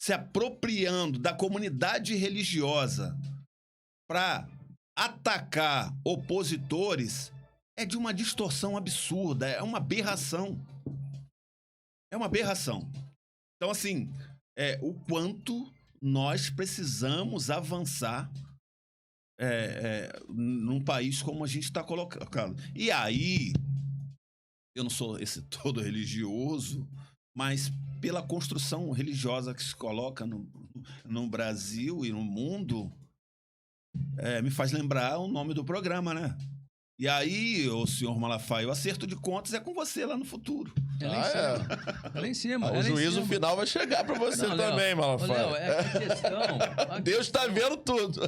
se apropriando da comunidade religiosa para atacar opositores, é de uma distorção absurda, é uma aberração. É uma aberração. Então, assim, o quanto nós precisamos avançar num país como a gente está colocando. E aí, eu não sou esse todo religioso, mas pela construção religiosa que se coloca no Brasil e no mundo, me faz lembrar o nome do programa, né? E aí, o senhor Malafaia, o acerto de contas é com você lá no futuro. É lá em cima. O juízo final vai chegar pra você também, Malafaia. Léo, Deus tá vendo tudo.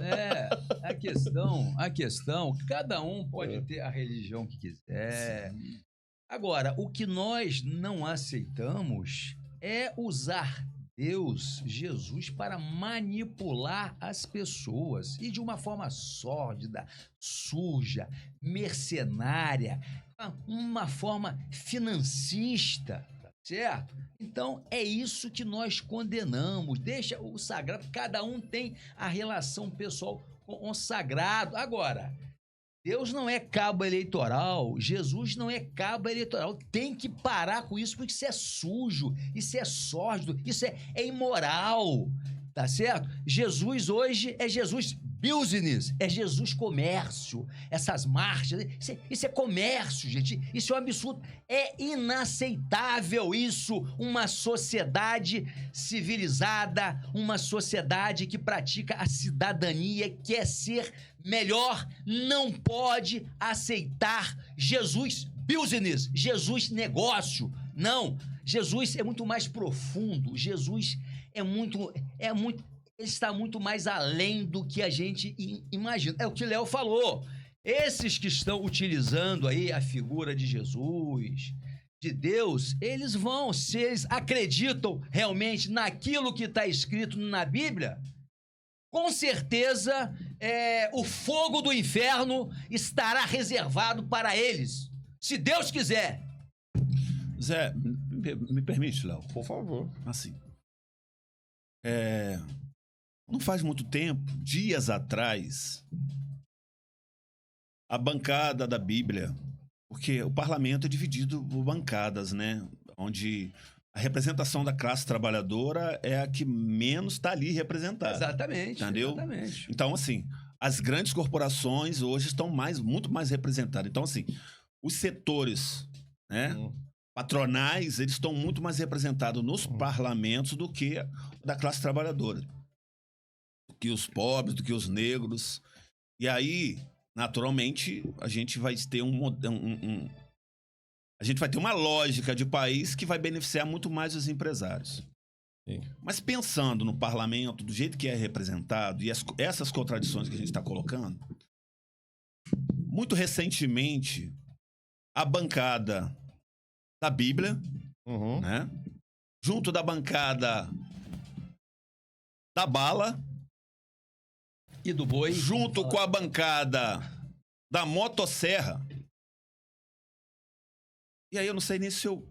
A questão, cada um pode ter a religião que quiser. Sim. Agora, o que nós não aceitamos é usar Deus, Jesus, para manipular as pessoas e de uma forma sórdida, suja, mercenária, uma forma financista, tá certo? Então, é isso que nós condenamos. Deixa o sagrado, cada um tem a relação pessoal com o sagrado. Agora, Deus não é cabo eleitoral, Jesus não é cabo eleitoral. Tem que parar com isso, porque isso é sujo, isso é sórdido, isso é imoral, tá certo? Jesus hoje é Jesus business, é Jesus comércio. Essas marchas, isso é comércio, gente. Isso é um absurdo. É inaceitável isso. Uma sociedade civilizada, uma sociedade que pratica a cidadania, quer ser melhor, não pode aceitar Jesus business, Jesus negócio. Não, Jesus é muito mais profundo. Jesus ele está muito mais além do que a gente imagina. É o que o Léo falou. Esses que estão utilizando aí a figura de Jesus, de Deus, eles vão, se eles acreditam realmente naquilo que está escrito na Bíblia, com certeza o fogo do inferno estará reservado para eles, se Deus quiser. Zé, me permite, Léo? Por favor. Assim, não faz muito tempo, dias atrás, a bancada da Bíblia, porque o parlamento é dividido por bancadas, né? Onde a representação da classe trabalhadora é a que menos está ali representada. Exatamente. Entendeu? Exatamente. Então, assim, as grandes corporações hoje estão muito mais representadas. Então, assim, os setores, né? patronais, eles estão muito mais representados nos parlamentos do que da classe trabalhadora. Do que os pobres, do que os negros. E aí, naturalmente, a gente vai ter a gente vai ter uma lógica de país que vai beneficiar muito mais os empresários. Sim. Mas pensando no parlamento, do jeito que é representado, e essas contradições que a gente está colocando, muito recentemente, a bancada da Bíblia, né, junto da bancada da bala e do boi, junto com a bancada da motosserra. E aí eu não sei nem se eu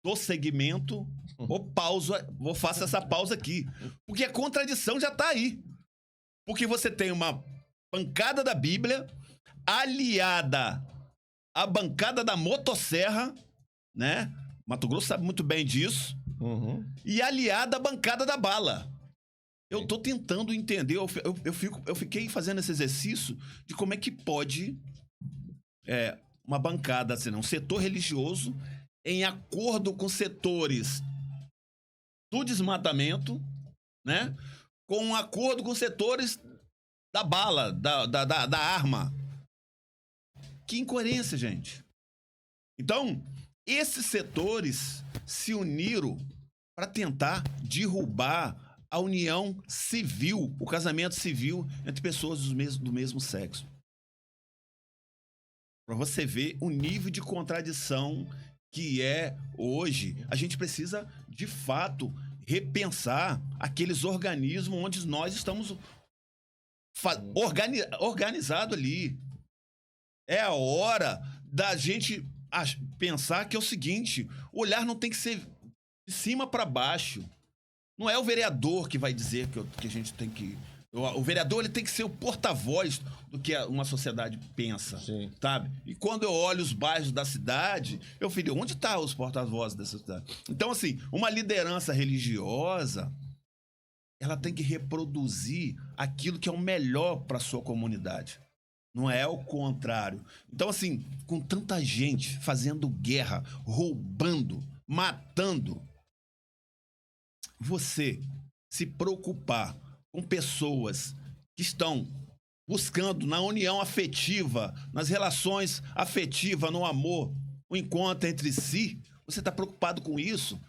dou segmento ou faço essa pausa aqui. Porque a contradição já tá aí. Porque você tem uma bancada da Bíblia aliada à bancada da motosserra, né? Mato Grosso sabe muito bem disso. E aliada à bancada da bala. Eu tô tentando entender, eu fiquei fazendo esse exercício de como é que pode uma bancada, assim, um setor religioso em acordo com setores do desmatamento, né? Com um acordo com setores da bala, da arma. Que incoerência, gente. Então, esses setores se uniram para tentar derrubar a união civil, o casamento civil entre pessoas do mesmo sexo. Para você ver o nível de contradição que é hoje. A gente precisa, de fato, repensar aqueles organismos onde nós estamos organizados ali. É a hora da gente pensar que é o seguinte: o olhar não tem que ser de cima para baixo. Não é o vereador que vai dizer que a gente tem que... O vereador, ele tem que ser o porta-voz do que uma sociedade pensa, Sim. Sabe? E quando eu olho os bairros da cidade, eu fico, onde estão os porta-vozes dessa cidade? Então, assim, uma liderança religiosa, ela tem que reproduzir aquilo que é o melhor para sua comunidade. Não é o contrário. Então, assim, com tanta gente fazendo guerra, roubando, matando, você se preocupar com pessoas que estão buscando na união afetiva, nas relações afetivas, no amor, o encontro entre si, você está preocupado com isso?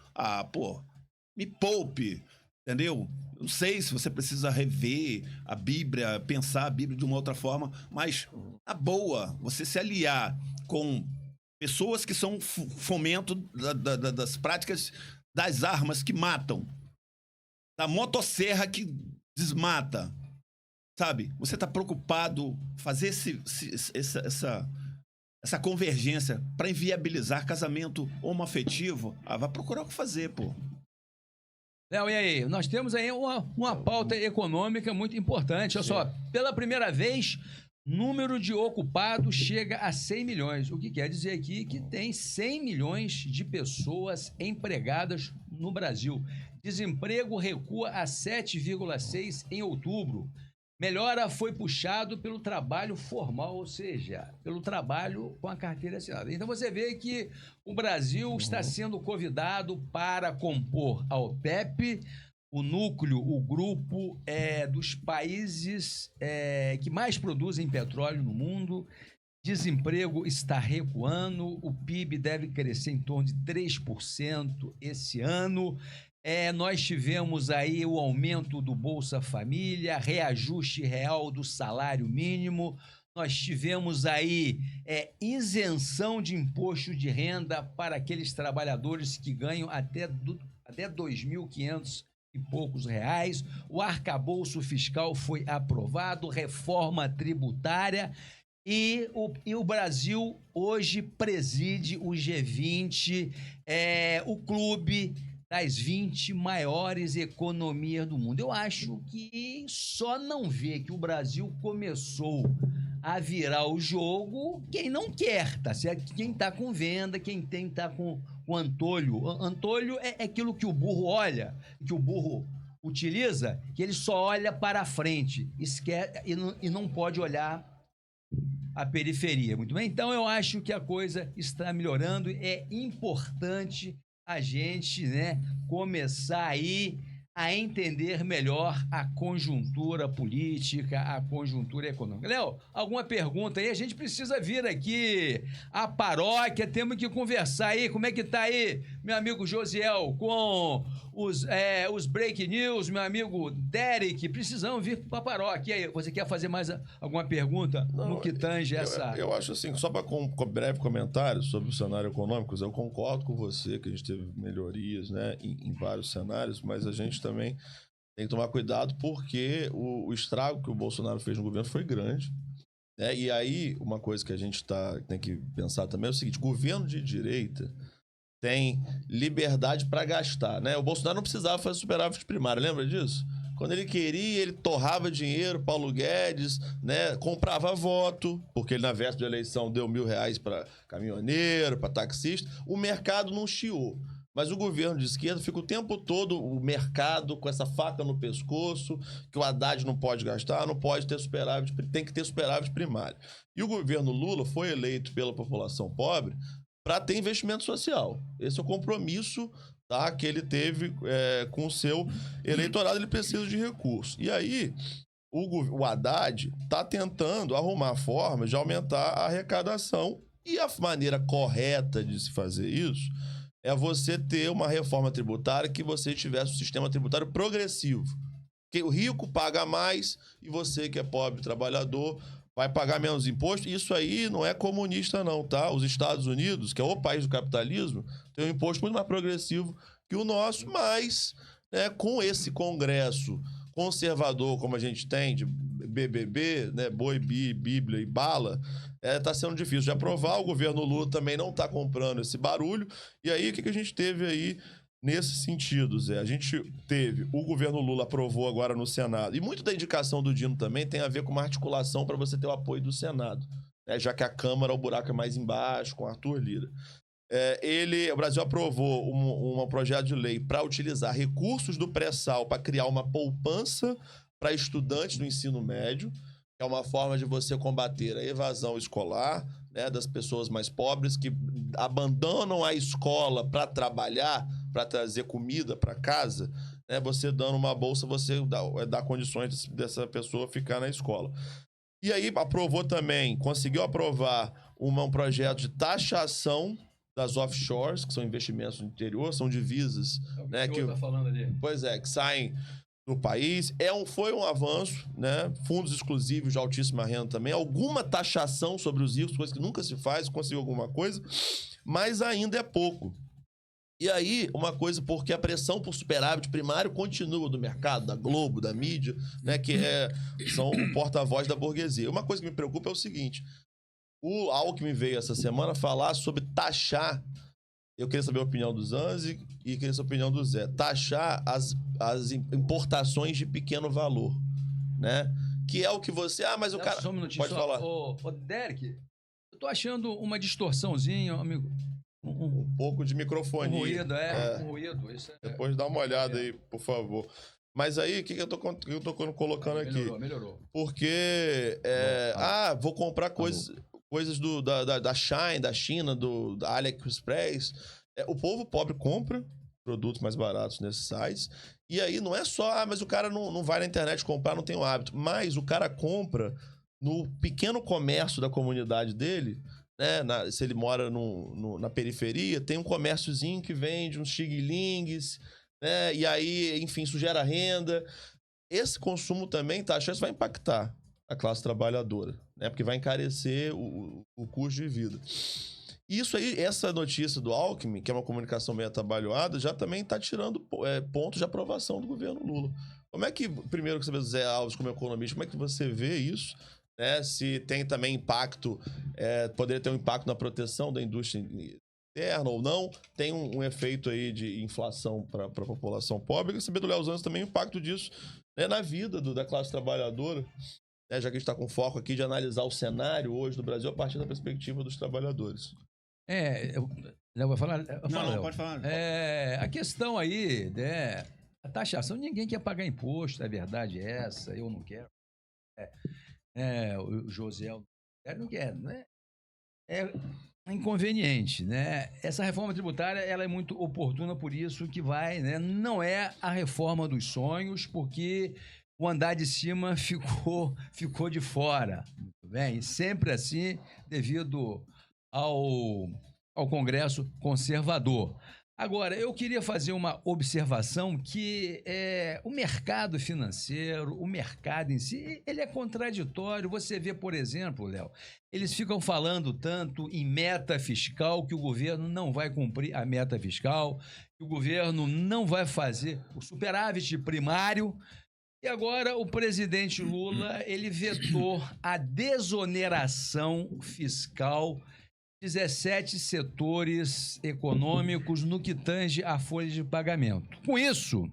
Me poupe, entendeu? Não sei se você precisa rever a Bíblia, pensar a Bíblia de uma outra forma, mas, na boa, você se aliar com pessoas que são fomento das práticas das armas que matam, da motosserra que desmata, sabe? Você tá preocupado fazer essa convergência para inviabilizar casamento homoafetivo? Vai procurar o que fazer, pô. Léo, e aí? Nós temos aí uma pauta econômica muito importante. Olha só, pela primeira vez, número de ocupados chega a 100 milhões. O que quer dizer aqui que tem 100 milhões de pessoas empregadas no Brasil. Desemprego recua a 7,6 em outubro. Melhora foi puxado pelo trabalho formal, ou seja, pelo trabalho com a carteira assinada. Então você vê que o Brasil está sendo convidado para compor a OPEP, o núcleo, o grupo dos países que mais produzem petróleo no mundo. Desemprego está recuando, o PIB deve crescer em torno de 3% esse ano. Nós tivemos aí o aumento do Bolsa Família, reajuste real do salário mínimo, nós tivemos aí isenção de imposto de renda para aqueles trabalhadores que ganham até 2.500 e poucos reais, o arcabouço fiscal foi aprovado, reforma tributária, e o Brasil hoje preside o G20, o clube das 20 maiores economias do mundo. Eu acho que só não vê que o Brasil começou a virar o jogo quem não quer, tá certo? Quem tá com venda, quem tá com o antolho. Antolho é aquilo que o burro olha, que o burro utiliza, que ele só olha para frente, e não pode olhar a periferia. Muito bem? Então, eu acho que a coisa está melhorando. É importante a gente, né, começar aí a entender melhor a conjuntura política, a conjuntura econômica. Léo, alguma pergunta aí? A gente precisa vir aqui à paróquia, temos que conversar aí. Como é que tá aí, meu amigo Josiel, com os break news, meu amigo Derek? Precisamos vir para a paróquia. E aí, você quer fazer mais alguma pergunta no que tange essa... Eu acho assim, só para com breve comentário sobre o cenário econômico, eu concordo com você que a gente teve melhorias, né, em vários cenários, mas a gente também tem que tomar cuidado porque o estrago que o Bolsonaro fez no governo foi grande, né? E aí, uma coisa que a gente tem que pensar também é o seguinte: governo de direita tem liberdade para gastar, né? O Bolsonaro não precisava fazer superávit primário, lembra disso? Quando ele queria, ele torrava dinheiro, Paulo Guedes, né, comprava voto, porque ele na véspera de eleição deu R$1.000 para caminhoneiro, para taxista. O mercado não chiou. Mas o governo de esquerda fica o tempo todo, o mercado, com essa faca no pescoço, que o Haddad não pode gastar, não pode ter superávit, tem que ter superávit primário. E o governo Lula foi eleito pela população pobre para ter investimento social. Esse é o compromisso, tá, que ele teve com o seu eleitorado. Ele precisa de recursos. E aí, o Haddad está tentando arrumar formas de aumentar a arrecadação. E a maneira correta de se fazer isso é você ter uma reforma tributária que você tivesse um sistema tributário progressivo. Que o rico paga mais e você que é pobre, trabalhador, vai pagar menos imposto. Isso aí não é comunista não, tá? Os Estados Unidos, que é o país do capitalismo, tem um imposto muito mais progressivo que o nosso, mas, né, com esse Congresso conservador como a gente tem, de BBB, né, boi, bíblia e bala, tá sendo difícil de aprovar. O governo Lula também não está comprando esse barulho. E aí, o que a gente teve aí nesse sentido, Zé? A gente teve, o governo Lula aprovou agora no Senado, e muito da indicação do Dino também tem a ver com uma articulação para você ter o apoio do Senado, né, já que a Câmara, o buraco é mais embaixo, com Arthur Lira. O Brasil aprovou um projeto de lei para utilizar recursos do pré-sal para criar uma poupança para estudantes do ensino médio, que é uma forma de você combater a evasão escolar, né, das pessoas mais pobres que abandonam a escola para trabalhar, para trazer comida para casa, né, você dando uma bolsa, você dá condições dessa pessoa ficar na escola. E aí aprovou também, conseguiu aprovar um projeto de taxação das offshores, que são investimentos no interior, são divisas, né, que tá falando ali. Pois é, que saem do país. Foi um avanço, né? Fundos exclusivos de altíssima renda também, alguma taxação sobre os ricos, coisa que nunca se faz, conseguiu alguma coisa, mas ainda é pouco. E aí, uma coisa, porque a pressão por superávit primário continua do mercado, da Globo, da mídia, né, que são o porta-voz da burguesia. Uma coisa que me preocupa é o seguinte: o Alckmin veio essa semana falar sobre taxar. Eu queria saber a opinião do Zanzi e queria saber a opinião do Zé. Taxar as importações de pequeno valor, né? Que é o que você... mas o cara... Só um minutinho. Pode falar. Ô, Derek, eu tô achando uma distorçãozinha, amigo. Um pouco de microfonia. Um ruído, um ruído. Isso Depois dá uma olhada aí, por favor. Mas aí, o que eu tô colocando aqui? Melhorou. Porque... vou comprar coisas da Shine, da China, da AliExpress. O povo pobre compra produtos mais baratos nesses sites. E aí não é só, mas o cara não vai na internet comprar, não tem o hábito. Mas o cara compra no pequeno comércio da comunidade dele, né? Se ele mora na periferia, tem um comérciozinho que vende uns xing-lings, né? E aí, enfim, isso gera renda. Esse consumo também, isso vai impactar a classe trabalhadora, né? Porque vai encarecer o custo de vida. Isso aí, essa notícia do Alckmin, que é uma comunicação bem atabalhoada, já também está tirando pontos de aprovação do governo Lula. Como é que, primeiro que você vê, Zé Alves, como economista, como é que você vê isso? Né? Se tem também impacto, poderia ter um impacto na proteção da indústria interna ou não, tem um efeito aí de inflação para a população pobre. Eu queria saber do Léo Zanzi também o impacto disso, né, na vida da classe trabalhadora. Já que a gente está com foco aqui de analisar o cenário hoje do Brasil a partir da perspectiva dos trabalhadores. Léo vai falar? Não, pode falar. A questão aí, né, a taxação, ninguém quer pagar imposto, a verdade é essa, eu não quero. O José Não quer, né? É inconveniente, né? Essa reforma tributária, ela é muito oportuna por isso que vai, né? Não é a reforma dos sonhos, porque o andar de cima ficou de fora, muito bem? E sempre assim, devido ao Congresso conservador. Agora, eu queria fazer uma observação que o mercado financeiro, o mercado em si, ele é contraditório. Você vê, por exemplo, Léo, eles ficam falando tanto em meta fiscal, que o governo não vai cumprir a meta fiscal, que o governo não vai fazer o superávit primário. E agora o presidente Lula, ele vetou a desoneração fiscal 17 setores econômicos no que tange a folha de pagamento. Com isso,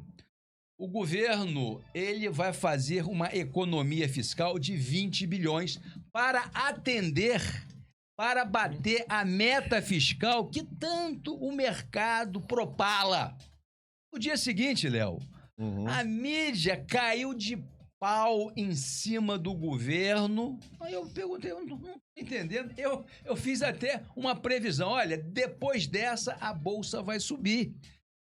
o governo ele vai fazer uma economia fiscal de 20 bilhões para atender, para bater a meta fiscal que tanto o mercado propala. No dia seguinte, Léo, a mídia caiu de pau em cima do governo. Aí eu perguntei, eu não tô entendendo. Eu fiz até uma previsão. Olha, depois dessa, a bolsa vai subir.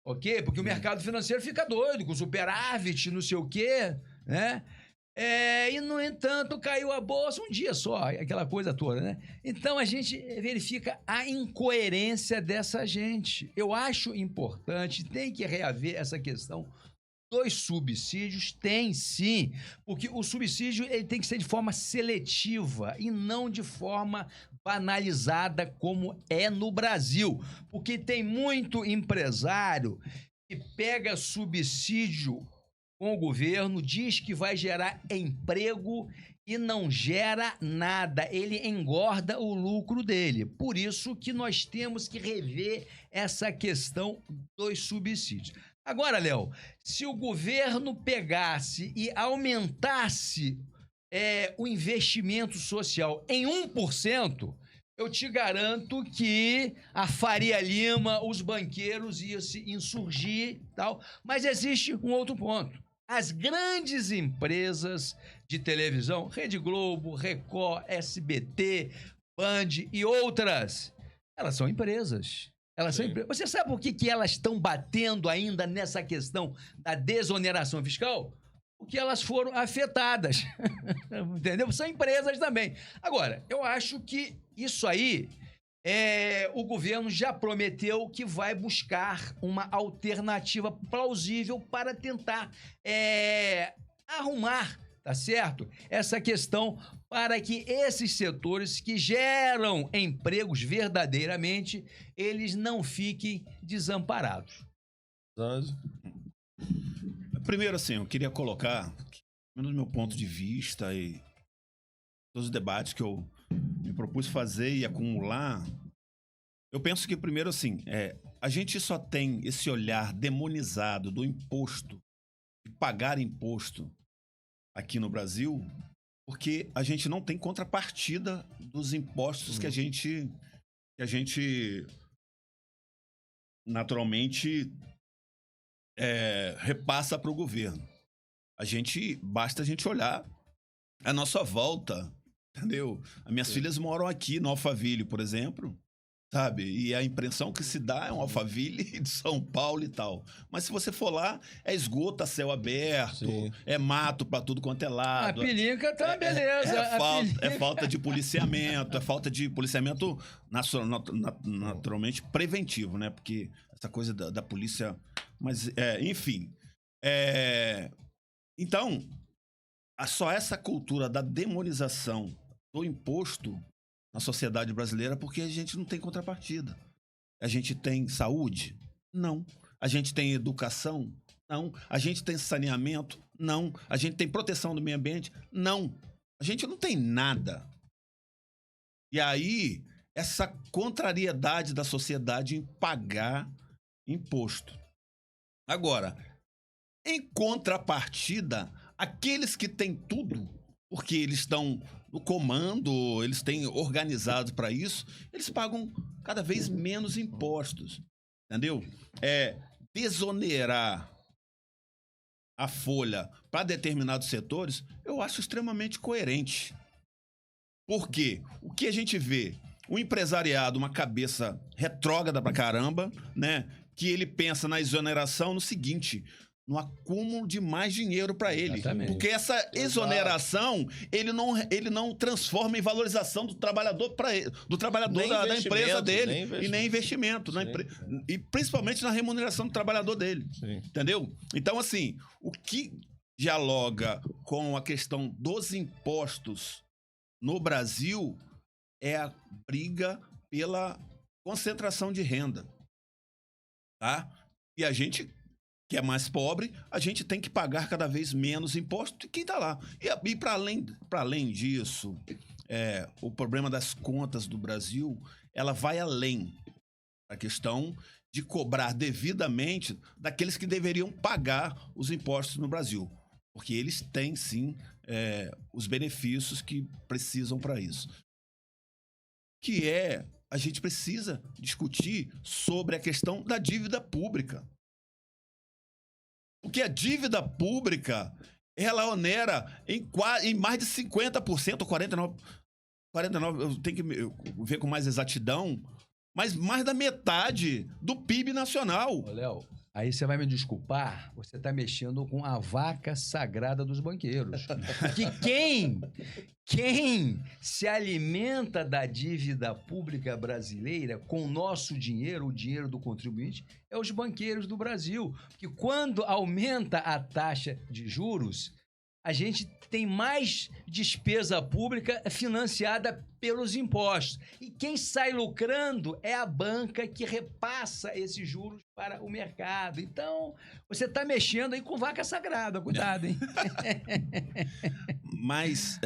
Ok? Porque o mercado financeiro fica doido, com superávit, não sei o quê, né? E, no entanto, caiu a bolsa um dia só, aquela coisa toda, né? Então, a gente verifica a incoerência dessa gente. Eu acho importante, tem que reaver essa questão dos subsídios. Tem sim, porque o subsídio ele tem que ser de forma seletiva e não de forma banalizada como é no Brasil, porque tem muito empresário que pega subsídio com o governo, diz que vai gerar emprego e não gera nada, ele engorda o lucro dele. Por isso que nós temos que rever essa questão dos subsídios. Agora, Léo, se o governo pegasse e aumentasse o investimento social em 1%, eu te garanto que a Faria Lima, os banqueiros iam se insurgir e tal. Mas existe um outro ponto. As grandes empresas de televisão, Rede Globo, Record, SBT, Band e outras, elas são empresas. Elas são empresas. Você sabe por que elas estão batendo ainda nessa questão da desoneração fiscal? Porque elas foram afetadas. Entendeu? São empresas também. Agora, eu acho que isso aí, o governo já prometeu que vai buscar uma alternativa plausível para tentar arrumar, tá certo? Essa questão para que esses setores que geram empregos verdadeiramente, eles não fiquem desamparados. Primeiro, assim, eu queria colocar, menos do meu ponto de vista e todos os debates que eu me propus fazer e acumular, eu penso que, primeiro, assim, a gente só tem esse olhar demonizado do imposto, de pagar imposto aqui no Brasil, porque a gente não tem contrapartida dos impostos que a gente naturalmente repassa para o governo. Basta a gente olhar a nossa volta, entendeu? As minhas filhas moram aqui no Alphaville, por exemplo, sabe? E a impressão que se dá é um Alphaville de São Paulo e tal. Mas se você for lá, é esgoto a céu aberto, Sim. é mato pra tudo quanto é lado. A pilinca tá beleza. É falta de policiamento, é falta de policiamento naturalmente preventivo, né? Porque essa coisa da polícia... Mas, enfim. Então, só essa cultura da demonização do imposto na sociedade brasileira, porque a gente não tem contrapartida. A gente tem saúde? Não. A gente tem educação? Não. A gente tem saneamento? Não. A gente tem proteção do meio ambiente? Não. A gente não tem nada. E aí, essa contrariedade da sociedade em pagar imposto. Agora, em contrapartida, aqueles que têm tudo, porque eles estão no comando, eles têm organizado para isso, eles pagam cada vez menos impostos, entendeu? Desonerar a folha para determinados setores, eu acho extremamente coerente. Por quê? O que a gente vê? O empresariado, uma cabeça retrógrada pra caramba, né? Que ele pensa na exoneração no seguinte: no acúmulo de mais dinheiro para ele. Exatamente. Porque essa exoneração, ele não transforma em valorização do trabalhador da empresa dele. E nem investimento. E principalmente na remuneração do trabalhador dele. Sim. Entendeu? Então, assim, o que dialoga com a questão dos impostos no Brasil é a briga pela concentração de renda. Tá? E a gente, que é mais pobre, a gente tem que pagar cada vez menos imposto de quem está lá. E para além disso, o problema das contas do Brasil, ela vai além da questão de cobrar devidamente daqueles que deveriam pagar os impostos no Brasil. Porque eles têm, sim, os benefícios que precisam para isso. A gente precisa discutir sobre a questão da dívida pública. Porque a dívida pública, ela onera em mais de 50%, ou 49%, eu tenho que ver com mais exatidão, mas mais da metade do PIB nacional. Ô, Léo, aí você vai me desculpar, você está mexendo com a vaca sagrada dos banqueiros. Que quem se alimenta da dívida pública brasileira com o nosso dinheiro, o dinheiro do contribuinte, é os banqueiros do Brasil. Que quando aumenta a taxa de juros, a gente tem mais despesa pública financiada pelos impostos. E quem sai lucrando é a banca que repassa esses juros para o mercado. Então, você está mexendo aí com vaca sagrada. Cuidado, hein? Mas,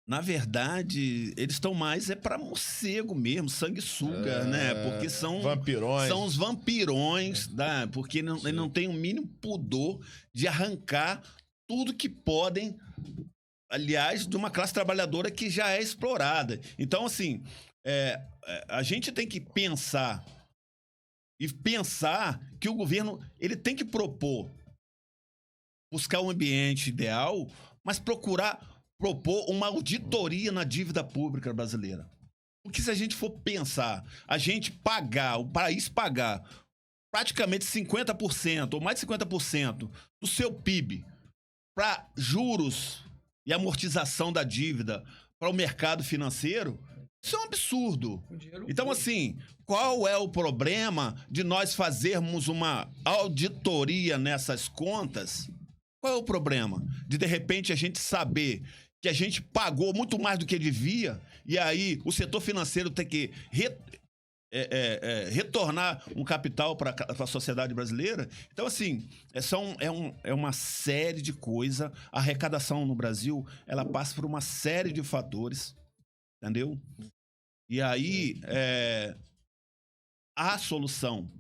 na verdade, eles estão mais para morcego mesmo, sanguessuga, né? Porque são vampirões. São os vampirões, porque ele não tem o mínimo pudor de arrancar tudo que podem, aliás, de uma classe trabalhadora que já é explorada. Então, assim, a gente tem que pensar que o governo ele tem que buscar um ambiente ideal, mas propor uma auditoria na dívida pública brasileira. Porque se a gente for pensar, o país pagar praticamente 50% ou mais de 50% do seu PIB para juros e amortização da dívida para o mercado financeiro, isso é um absurdo. Então, assim, qual é o problema de nós fazermos uma auditoria nessas contas? Qual é o problema? De repente, a gente saber que a gente pagou muito mais do que devia e aí o setor financeiro tem que retornar um capital para a sociedade brasileira. Então, assim, é uma série de coisas. A arrecadação no Brasil, ela passa por uma série de fatores, entendeu? E aí, há solução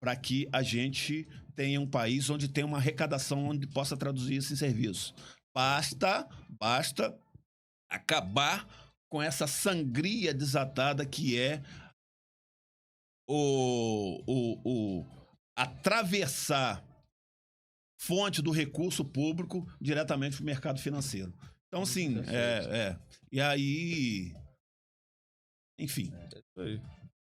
para que a gente tenha um país onde tenha uma arrecadação onde possa traduzir isso em serviço. Basta acabar com essa sangria desatada que é atravessar fonte do recurso público diretamente para o mercado financeiro. Então, assim, e aí, enfim. É isso aí.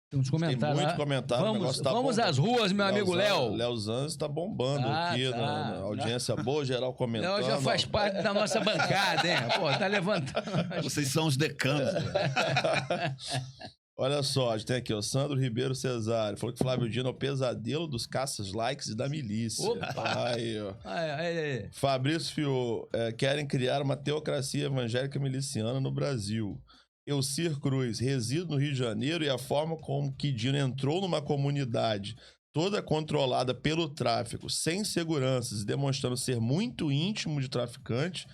Tem uns comentários. Tem muito comentário. Vamos às ruas, meu amigo Léo. Léo Zanz está bombando aqui na audiência boa, geral comentando. Léo já faz parte da nossa bancada, hein? Pô, tá levantando. Vocês são os decanos. Olha só, a gente tem aqui o Sandro Ribeiro Cesário. Falou que Flávio Dino é o pesadelo dos caças likes e da milícia. Opa! Aí, ó. Aí. Fabrício Fiô, querem criar uma teocracia evangélica miliciana no Brasil. Elcir Cruz, resido no Rio de Janeiro e a forma como que Dino entrou numa comunidade toda controlada pelo tráfico, sem seguranças, demonstrando ser muito íntimo de traficante,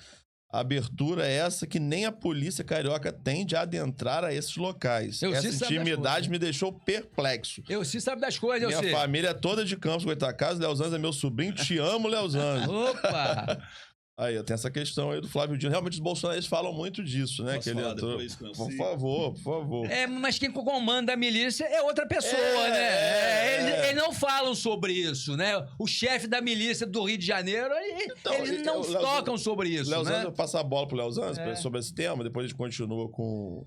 a abertura é essa que nem a polícia carioca tem de adentrar a esses locais. Essa intimidade me deixou perplexo. Elcir sabe das coisas, Minha família é toda de Campos Goytacazes, Léo Zanz é meu sobrinho, te amo, Léo Zanz. Opa! Aí, tem essa questão aí do Flávio Dino. Realmente os bolsonaristas falam muito disso, né? Posso que ele falar entrou... depois, que eu Por sei? favor, por favor. Mas quem comanda a milícia é outra pessoa, né? Eles não falam sobre isso, né? O chefe da milícia do Rio de Janeiro, eles não tocam sobre isso, Léo né? Zanz, eu vou passar a bola pro Léo Zanz sobre esse tema, depois a gente continua com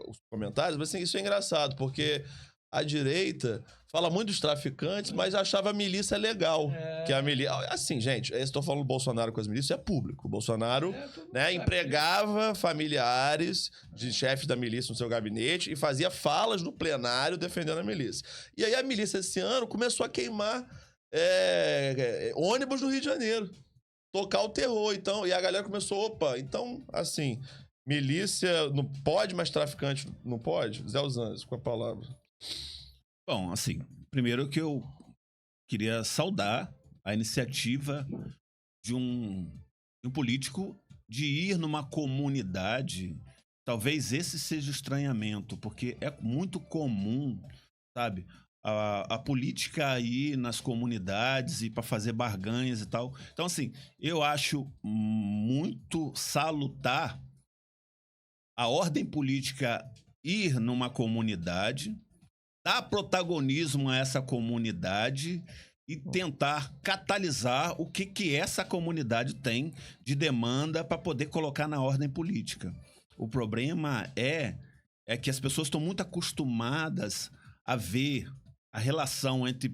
os comentários, mas assim, isso é engraçado, porque a direita fala muito dos traficantes, mas achava a milícia legal. Que a milícia... Assim, gente, estou falando do Bolsonaro com as milícias, é público. O Bolsonaro empregava familiares de chefes da milícia no seu gabinete e fazia falas no plenário defendendo a milícia. E aí a milícia esse ano começou a queimar ônibus no Rio de Janeiro. Tocar o terror, então. E a galera começou, opa, então, assim, milícia não pode, mas traficante não pode? Zé Zanz, com a palavra. Bom, assim, primeiro que eu queria saudar a iniciativa de um político de ir numa comunidade. Talvez esse seja o estranhamento, porque é muito comum, sabe, a política aí nas comunidades e para fazer barganhas e tal. Então, assim, eu acho muito salutar a ordem política ir numa comunidade, dar protagonismo a essa comunidade e tentar catalisar o que essa comunidade tem de demanda para poder colocar na ordem política. O problema é que as pessoas estão muito acostumadas a ver a relação entre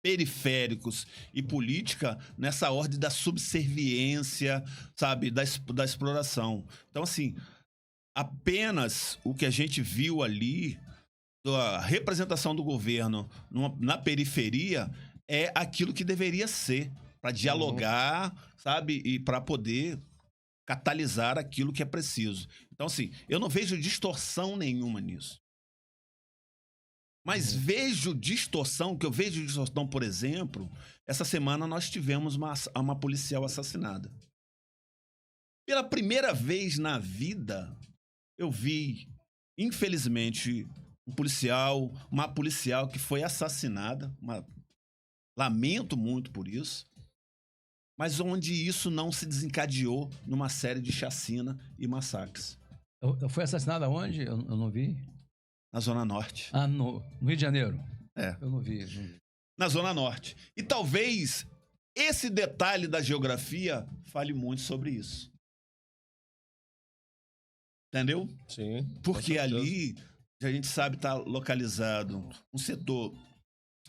periféricos e política nessa ordem da subserviência, sabe, da exploração. Então, assim, apenas o que a gente viu ali da representação do governo na periferia é aquilo que deveria ser, para dialogar, sabe, e para poder catalisar aquilo que é preciso. Então, assim, eu não vejo distorção nenhuma nisso. Mas vejo distorção, por exemplo, essa semana nós tivemos uma policial assassinada. Pela primeira vez na vida, eu vi, infelizmente, uma policial que foi assassinada. Lamento muito por isso. Mas onde isso não se desencadeou numa série de chacina e massacres. Foi assassinada onde? Eu não vi. Na Zona Norte. No Rio de Janeiro? É. Eu não vi. Na Zona Norte. E talvez esse detalhe da geografia fale muito sobre isso. Entendeu? Sim. Porque ali, a gente sabe, está localizado um setor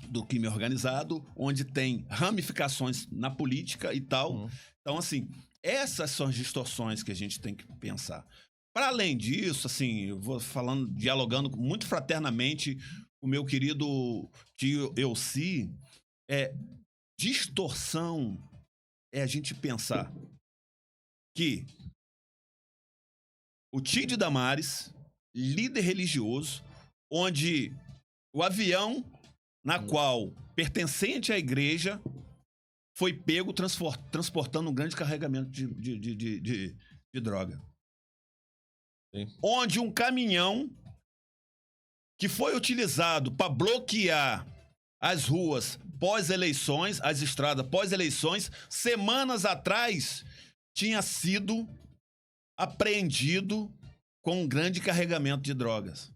do crime organizado, onde tem ramificações na política e tal. Então, assim, essas são as distorções que a gente tem que pensar. Para além disso, assim, eu vou dialogando muito fraternamente com o meu querido tio Elci, distorção é a gente pensar que o Cid Damares, líder religioso, onde o avião na qual pertencente à igreja foi pego transportando um grande carregamento de droga. Sim. Onde um caminhão que foi utilizado para bloquear as ruas pós-eleições, as estradas pós-eleições, semanas atrás tinha sido apreendido com um grande carregamento de drogas.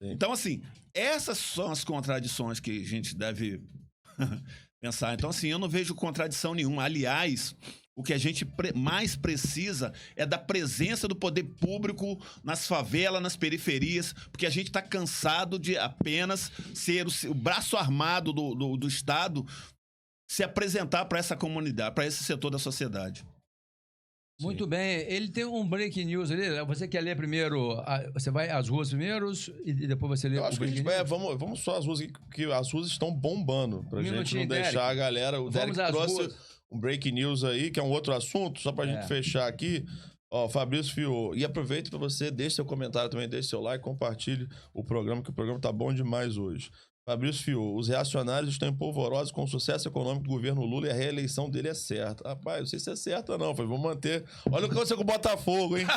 Sim. Então, assim, essas são as contradições que a gente deve pensar. Então, assim, eu não vejo contradição nenhuma. Aliás, o que a gente mais precisa é da presença do poder público nas favelas, nas periferias, porque a gente está cansado de apenas ser o braço armado do Estado se apresentar para essa comunidade, para esse setor da sociedade. Muito bem. Ele tem um breaking news ali. Você quer ler primeiro? Você vai às ruas primeiros e depois você lê Eu acho que a gente vai. Vamos só às ruas, que as ruas estão bombando. Pra gente não deixar a galera. O Derek trouxe um breaking news aí, que é um outro assunto, só pra gente fechar aqui. Ó, Fabrício Fiô. E aproveita pra você, deixe seu comentário também, deixe seu like, compartilhe o programa, que o programa tá bom demais hoje. Fabrício Fiô, os reacionários estão empolvorosos com o sucesso econômico do governo Lula e a reeleição dele é certa. Rapaz, não sei se é certa não, vamos manter. Olha o que aconteceu com o Botafogo, hein?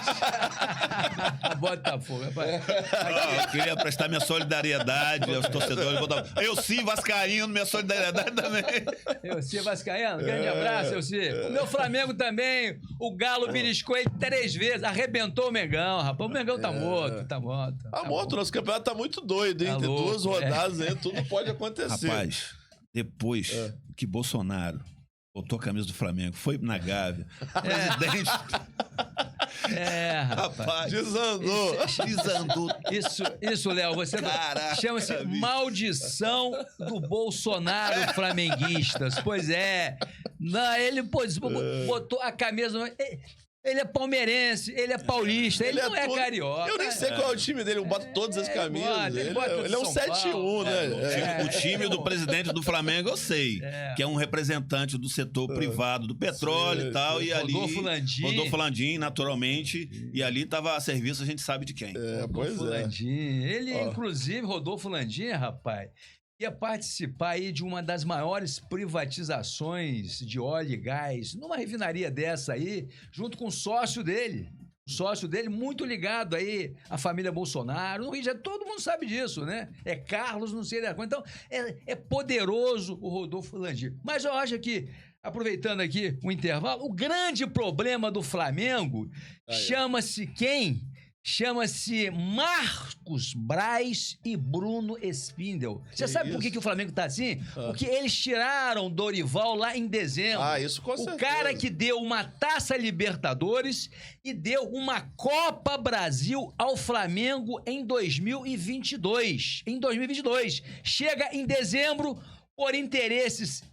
Botafogo, rapaz. Eu queria prestar minha solidariedade aos torcedores. Eu sim, vascaíno, minha solidariedade também. Eu sim, vascaíno. Grande abraço, eu sim. O meu Flamengo também. O Galo beliscou ele 3 vezes. Arrebentou o Mengão, rapaz. O Mengão tá morto, tá morto. Tá morto, nosso campeonato tá muito doido, hein? Tá Tem louco, 2 rodadas aí, tudo pode acontecer. Rapaz, depois que Bolsonaro botou a camisa do Flamengo, foi na Gávea, presidente... Rapaz. Desandou. Desandou. Isso, Léo, você chama-se maldição do Bolsonaro flamenguistas. Pois é. Não, ele botou a camisa... Ele é palmeirense, ele é paulista, ele não é carioca. Eu nem sei qual é o time dele, eu boto todas as camisas. Ele é um 7-1, né? O time do presidente do Flamengo eu sei, que é um representante do setor privado, do petróleo e tal, e ali... Rodolfo Landim, naturalmente, e ali tava a serviço, a gente sabe de quem. Rodolfo Landim. Ele, inclusive, Rodolfo Landim, rapaz, ia participar aí de uma das maiores privatizações de óleo e gás, numa refinaria dessa aí, junto com o sócio dele. O sócio dele muito ligado aí à família Bolsonaro. No Rio de Janeiro, todo mundo sabe disso, né? É Carlos, não sei da coisa. Então, é poderoso o Rodolfo Landim. Mas eu acho que, aproveitando aqui o intervalo, o grande problema do Flamengo chama-se quem? Chama-se Marcos Braz e Bruno Spindel. Você sabe por que o Flamengo tá assim? Porque eles tiraram Dorival lá em dezembro. Isso com certeza. O cara que deu uma Taça Libertadores e deu uma Copa Brasil ao Flamengo em 2022. Chega em dezembro... por interesses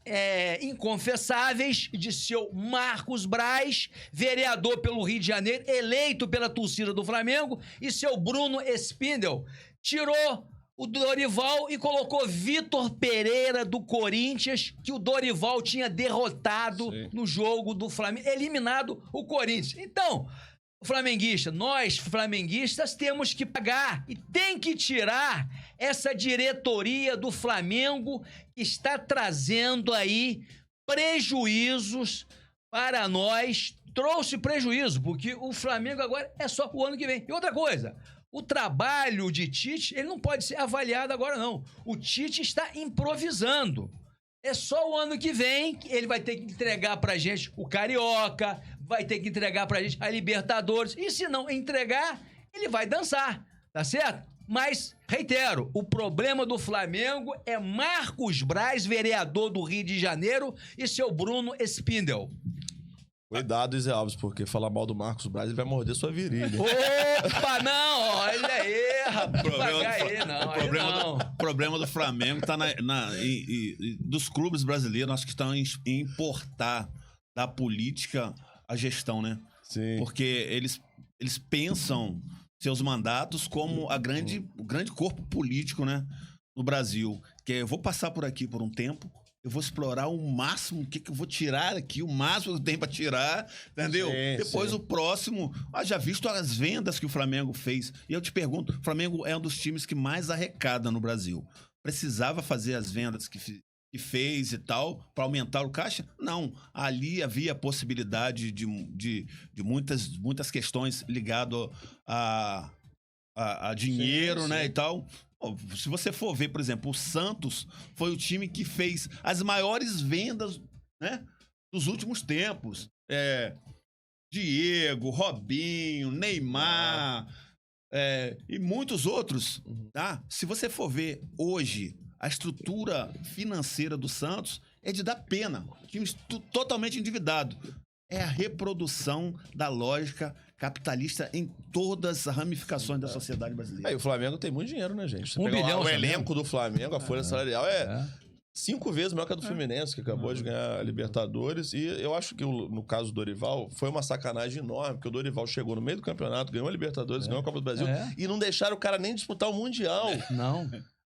inconfessáveis de seu Marcos Braz, vereador pelo Rio de Janeiro, eleito pela torcida do Flamengo, e seu Bruno Spindel. Tirou o Dorival e colocou Vitor Pereira do Corinthians, que o Dorival tinha derrotado no jogo do Flamengo, eliminado o Corinthians. Então... nós flamenguistas temos que pagar e tem que tirar essa diretoria do Flamengo que está trazendo aí prejuízos para nós. Trouxe prejuízo, porque o Flamengo agora é só o ano que vem. E outra coisa, o trabalho de Tite, ele não pode ser avaliado agora não. O Tite está improvisando. É só o ano que vem que ele vai ter que entregar pra gente o Carioca, vai ter que entregar pra gente a Libertadores. E se não entregar, ele vai dançar, tá certo? Mas, reitero, o problema do Flamengo é Marcos Braz, vereador do Rio de Janeiro, e seu Bruno Spindel. Cuidado, Zé Alves, porque falar mal do Marcos Braz, ele vai morder sua virilha. Opa, não, olha aí, rapaz. O problema do Flamengo tá dos clubes brasileiros, acho que estão em importar da política a gestão, né? Sim. Porque eles pensam seus mandatos como o grande corpo político, né? No Brasil. Que eu vou passar por aqui por um tempo, eu vou explorar o máximo, o que eu vou tirar aqui, o máximo que tem pra tirar, entendeu? Depois o próximo... já visto as vendas que o Flamengo fez. E eu te pergunto, o Flamengo é um dos times que mais arrecada no Brasil. Precisava fazer as vendas que fez e tal, para aumentar o caixa? Não. Ali havia a possibilidade de muitas questões ligadas a dinheiro, né, e tal... Se você for ver, por exemplo, o Santos foi o time que fez as maiores vendas, né, dos últimos tempos. Diego, Robinho, Neymar e muitos outros. Tá? Se você for ver hoje, a estrutura financeira do Santos é de dar pena. Time totalmente endividado. É a reprodução da lógica capitalista em todas as ramificações da sociedade brasileira. Aí o Flamengo tem muito dinheiro, né, gente? Você 1 bilhão. O elenco do Flamengo, a folha salarial é 5 vezes maior que a do Fluminense, que acabou de ganhar a Libertadores. E eu acho que no caso do Dorival, foi uma sacanagem enorme, porque o Dorival chegou no meio do campeonato, ganhou a Libertadores, ganhou a Copa do Brasil, e não deixaram o cara nem disputar o Mundial. Não.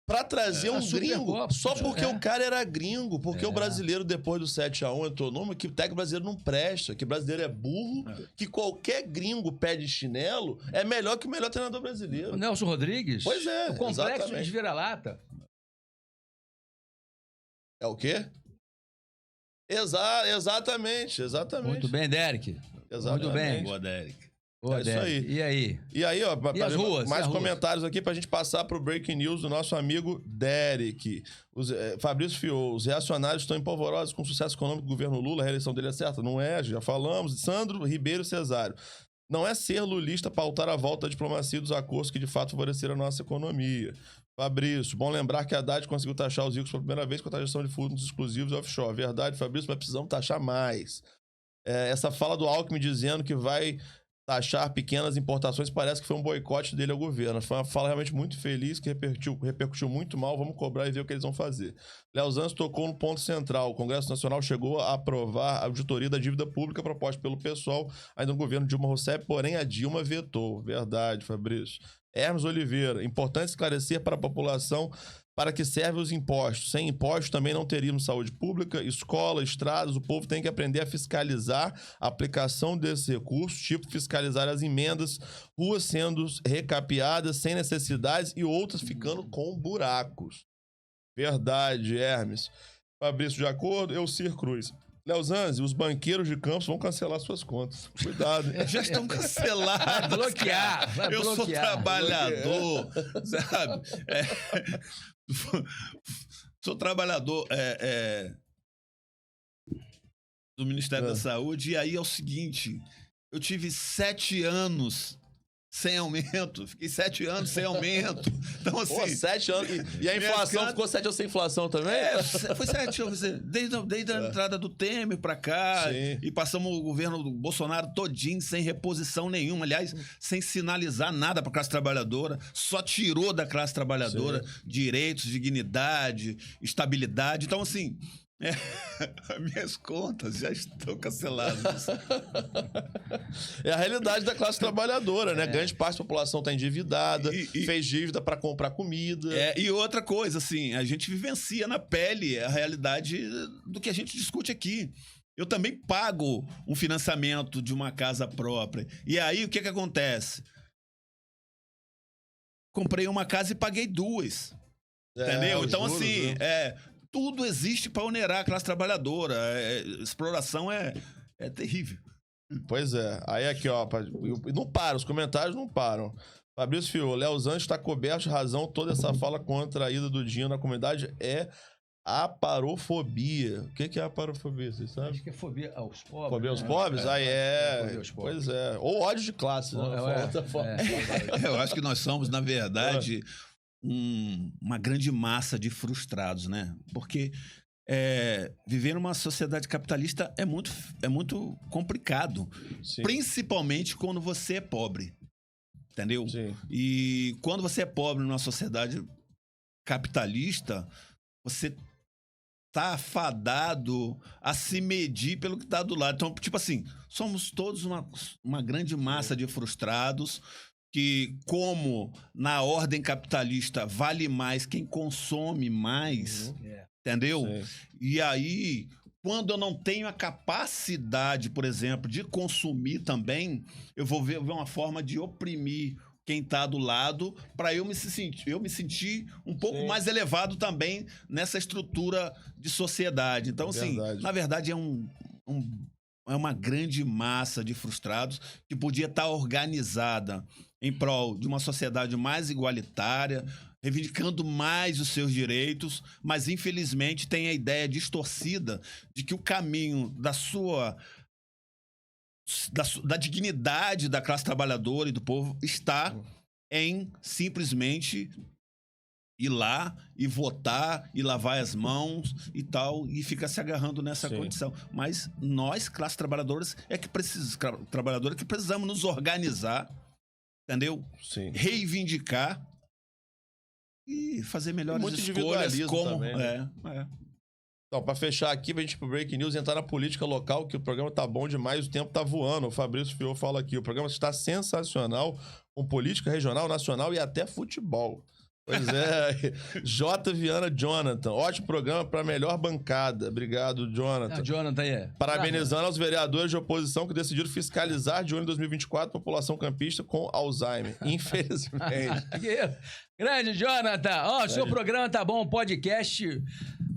Pra trazer um gringo, só porque o cara era gringo, porque o brasileiro, depois do 7-1, entrou numa que o técnico brasileiro não presta, que o brasileiro é burro, que qualquer gringo pé de chinelo é melhor que o melhor treinador brasileiro. O Nelson Rodrigues? Pois é, o complexo exatamente. de vira-lata. É o quê? Exatamente. Muito bem, Derek. Exatamente. Muito bem. Boa, Derek. Boa, É isso Derek. aí. E aí? E aí, ó, E as ruas? mais E as ruas? comentários aqui pra gente passar pro Breaking News do nosso amigo Derek. Fabrício Fiou, os reacionários estão empolvorosos com o sucesso econômico do governo Lula, a reeleição dele é certa? Não é, já falamos. Sandro Ribeiro Cesário. Não é ser lulista pautar a volta da diplomacia dos acordos que de fato favoreceram a nossa economia. Fabrício, bom lembrar que a Haddad conseguiu taxar os ricos pela primeira vez com a taxação de fundos exclusivos e offshore. Verdade, Fabrício, mas precisamos taxar mais. Essa fala do Alckmin dizendo que vai taxar pequenas importações parece que foi um boicote dele ao governo. Foi uma fala realmente muito feliz, que repercutiu muito mal. Vamos cobrar e ver o que eles vão fazer. Léo Zanz tocou no ponto central. O Congresso Nacional chegou a aprovar a auditoria da dívida pública proposta pelo PSOL, ainda no governo Dilma Rousseff, porém a Dilma vetou. Verdade, Fabrício. Hermes Oliveira, importante esclarecer para a população para que servem os impostos. Sem impostos também não teríamos saúde pública, escola, estradas. O povo tem que aprender a fiscalizar a aplicação desses recursos, tipo fiscalizar as emendas, ruas sendo recapeadas sem necessidades e outras ficando com buracos. Verdade, Hermes. Fabrício, de acordo, Elcir Cruz. Léo Zanzi, os banqueiros de Campos vão cancelar suas contas. Cuidado. Já estão cancelados. Vai bloquear. Vai Eu sou bloquear. trabalhador, sabe? Sou trabalhador do Ministério da Saúde. E aí é o seguinte, eu tive 7 anos sem aumento. Fiquei 7 anos sem aumento. Então, assim... Pô, 7 anos. E a inflação ficou 7 anos sem inflação também? Foi 7 anos. Desde a entrada do Temer pra cá. Sim. E passamos o governo do Bolsonaro todinho, sem reposição nenhuma. Aliás, sem sinalizar nada pra classe trabalhadora. Só tirou da classe trabalhadora direitos, dignidade, estabilidade. Então, assim... minhas contas já estão canceladas. É a realidade da classe trabalhadora, né? Grande parte da população está endividada, fez dívida para comprar comida. E outra coisa, assim, a gente vivencia na pele a realidade do que a gente discute aqui. Eu também pago um financiamento de uma casa própria. E aí, o que acontece? Comprei uma casa e paguei 2. Entendeu? Então, juros, assim, né? Tudo existe para onerar a classe trabalhadora. Exploração é terrível. Pois é. Aí aqui, ó, não para, os comentários não param. Fabrício Fiou, Léo Zanzi está coberto de razão. Toda essa fala contra a ida do dinheiro na comunidade é aparofobia. O que é aparofobia, vocês sabem? Acho que é fobia aos pobres. Fobia aos pobres? Fobia aos pobres. Pois é. Ou ódio de classe, né? Eu acho que nós somos, na verdade... uma grande massa de frustrados, né? Porque viver numa sociedade capitalista é muito complicado. Sim. Principalmente quando você é pobre. Entendeu? Sim. E quando você é pobre numa sociedade capitalista, você tá afadado a se medir pelo que tá do lado. Então, tipo assim, somos todos uma grande massa de frustrados que, como na ordem capitalista vale mais quem consome mais, entendeu? Sim. E aí, quando eu não tenho a capacidade, por exemplo, de consumir também, eu vou ver uma forma de oprimir quem está do lado para eu me sentir um pouco mais elevado também nessa estrutura de sociedade. Então, assim, na verdade, é uma grande massa de frustrados que podia estar organizada em prol de uma sociedade mais igualitária, reivindicando mais os seus direitos, mas infelizmente tem a ideia distorcida de que o caminho da dignidade da classe trabalhadora e do povo está em simplesmente ir lá e votar e lavar as mãos e tal, e fica se agarrando nessa condição. Mas nós, classe trabalhadora, que precisamos nos organizar, entendeu? Sim. Reivindicar e fazer melhores escolhas como... Também, né? Então, para fechar aqui, pra gente ir pro Breaking News, entrar na política local, que o programa tá bom demais, o tempo tá voando. O Fabrício Fiou fala aqui, o programa está sensacional, com política regional, nacional e até futebol. Pois é, J. Viana Jonathan, ótimo programa para melhor bancada. Obrigado, Jonathan. Jonathan aí. Parabenizando aos vereadores de oposição que decidiram fiscalizar de junho de 2024 a população campista com Alzheimer. Infelizmente. Grande, Jonathan. Ó, seu programa tá bom, podcast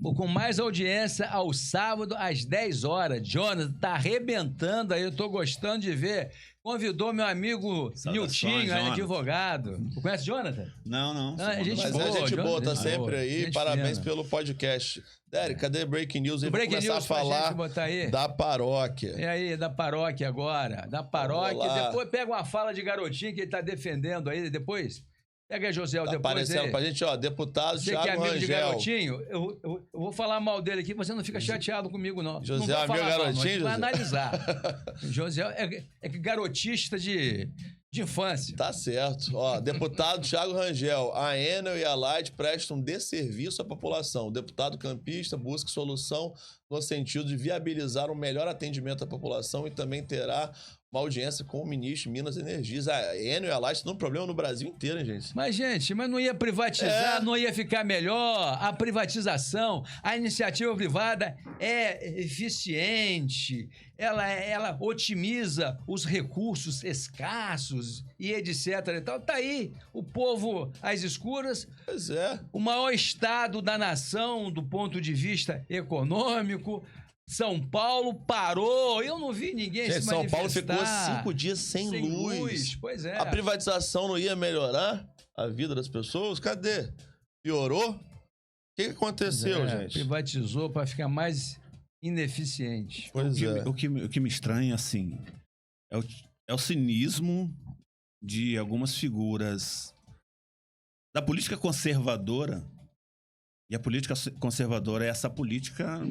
com mais audiência ao sábado às 10 horas. Jonathan tá arrebentando aí, eu tô gostando de ver. Convidou meu amigo Niltinho, advogado. Tu conhece Jonathan? Não. É gente Mas boa, é gente boa, tá sempre boa. aí. Gente Parabéns fina. pelo podcast. Derek, cadê Breaking News? Vamos Breaking começar News a falar botar aí. da paróquia. E aí, da paróquia agora. Da paróquia. Depois pega uma fala de garotinho que ele tá defendendo aí. Depois, pega aí, José, Tá depois aparecendo aí. pra gente, ó, deputado Você que é Thiago amigo de Rangel. garotinho, eu vou falar mal dele aqui, você não fica chateado comigo, não. José, não vou amigo falar garotinho, mal, a gente vai José? analisar. José é que garotista de infância. Tá certo. Ó, deputado Thiago Rangel, a Enel e a Light prestam desserviço à população. O deputado campista busca solução no sentido de viabilizar um melhor atendimento à população e também terá uma audiência com o ministro de Minas e Energias. A Enel e a Light estão um problema no Brasil inteiro, hein, gente? Mas, gente, não ia privatizar, não ia ficar melhor. A privatização, a iniciativa privada é eficiente, ela otimiza os recursos escassos e etc. Então, tá aí o povo às escuras, Pois é. o maior estado da nação do ponto de vista econômico. São Paulo parou, eu não vi ninguém Gente, se São Paulo ficou manifestar. 5 dias sem luz. Pois é. A privatização não ia melhorar a vida das pessoas? Cadê? Piorou? O que aconteceu, gente? Privatizou para ficar mais ineficiente. Pois é. O que me estranha, assim, é o cinismo de algumas figuras da política conservadora. E a política conservadora é essa política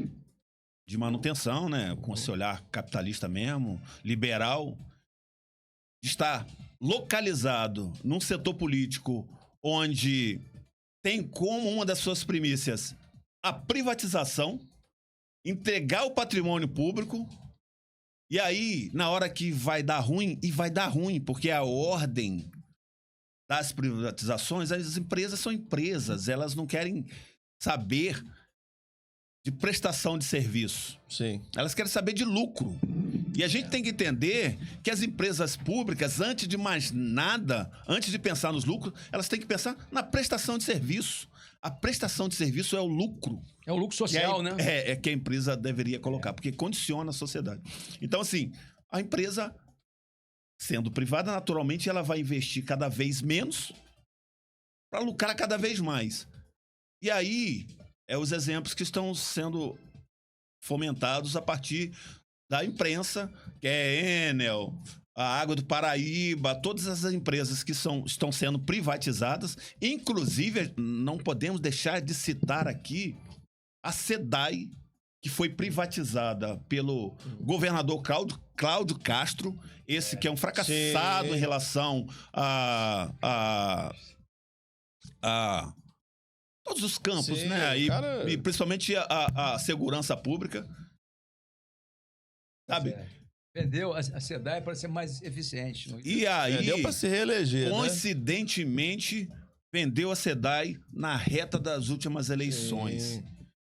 de manutenção, né? Com esse olhar capitalista mesmo, liberal, de estar localizado num setor político onde tem como uma das suas primícias a privatização, entregar o patrimônio público, e aí, na hora que vai dar ruim, e vai dar ruim, porque a ordem das privatizações, as empresas são empresas, elas não querem saber de prestação de serviço. Sim. Elas querem saber de lucro. E a gente tem que entender que as empresas públicas, antes de mais nada, antes de pensar nos lucros, elas têm que pensar na prestação de serviço. A prestação de serviço é o lucro. É o lucro social, né? É que a empresa deveria colocar, porque condiciona a sociedade. Então, assim, a empresa, sendo privada, naturalmente, ela vai investir cada vez menos para lucrar cada vez mais. E aí, os exemplos que estão sendo fomentados a partir da imprensa, que é Enel, a Água do Paraíba, todas as empresas que estão sendo privatizadas. Inclusive, não podemos deixar de citar aqui a SEDAI, que foi privatizada pelo governador Cláudio Castro, esse que é um fracassado em relação a todos os campos, Sim, né? cara... E principalmente a segurança pública. Sabe? Vendeu a SEDAI para ser mais eficiente. E aí, deu para se reeleger, coincidentemente, vendeu a SEDAI na reta das últimas eleições. Sim.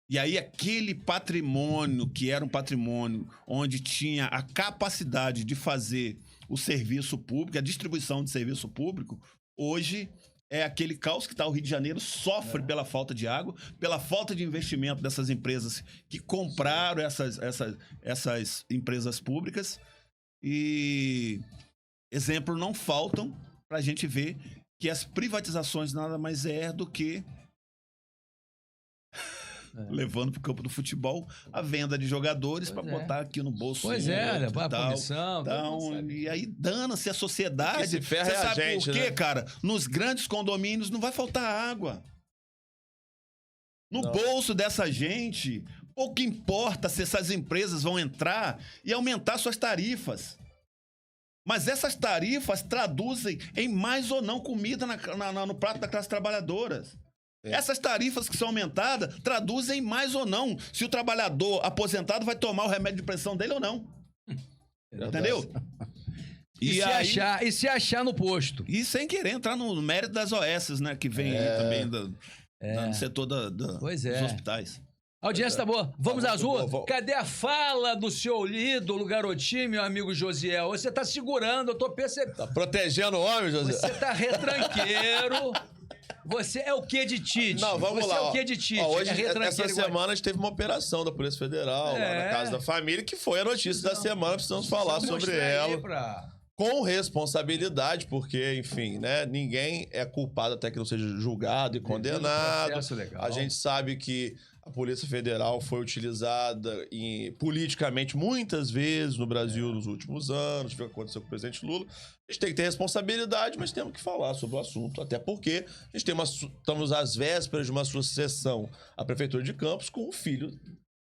E aí, aquele patrimônio, que era um patrimônio onde tinha a capacidade de fazer o serviço público, a distribuição de serviço público, hoje é aquele caos que está o Rio de Janeiro, sofre pela falta de água, pela falta de investimento dessas empresas que compraram essas empresas públicas. E exemplos não faltam para a gente ver que as privatizações nada mais é do que levando para o campo do futebol a venda de jogadores para botar aqui no bolso. Pois é, a comissão. E aí dana-se a sociedade. Porque se ferra Você sabe gente, por quê, né? cara? Nos grandes condomínios não vai faltar água. No bolso dessa gente, pouco importa se essas empresas vão entrar e aumentar suas tarifas. Mas essas tarifas traduzem em mais ou não comida no prato da classe trabalhadora. Essas tarifas que são aumentadas traduzem mais ou não se o trabalhador aposentado vai tomar o remédio de pressão dele ou não. Entendeu? E se achar no posto. E sem querer entrar no mérito das OS, né? Que vem aí também no setor dos hospitais. A audiência tá boa. Vamos às ruas? Vamos. Cadê a fala do seu ídolo, garotinho, meu amigo Josiel? Você tá segurando, eu tô percebendo. Tá protegendo o homem, José? Você tá retranqueiro. Você é o que de Tite? Não, vamos você lá. é o que de Tite? Hoje, é essa semana, a gente teve uma operação da Polícia Federal lá na Casa da Família, que foi a notícia da semana, precisamos falar sobre ela. Com responsabilidade, porque, enfim, né? Ninguém é culpado até que não seja julgado e condenado. A gente sabe que a Polícia Federal foi utilizada politicamente muitas vezes no Brasil nos últimos anos, o que aconteceu com o presidente Lula. A gente tem que ter responsabilidade, mas temos que falar sobre o assunto, até porque a gente estamos às vésperas de uma sucessão à Prefeitura de Campos com o filho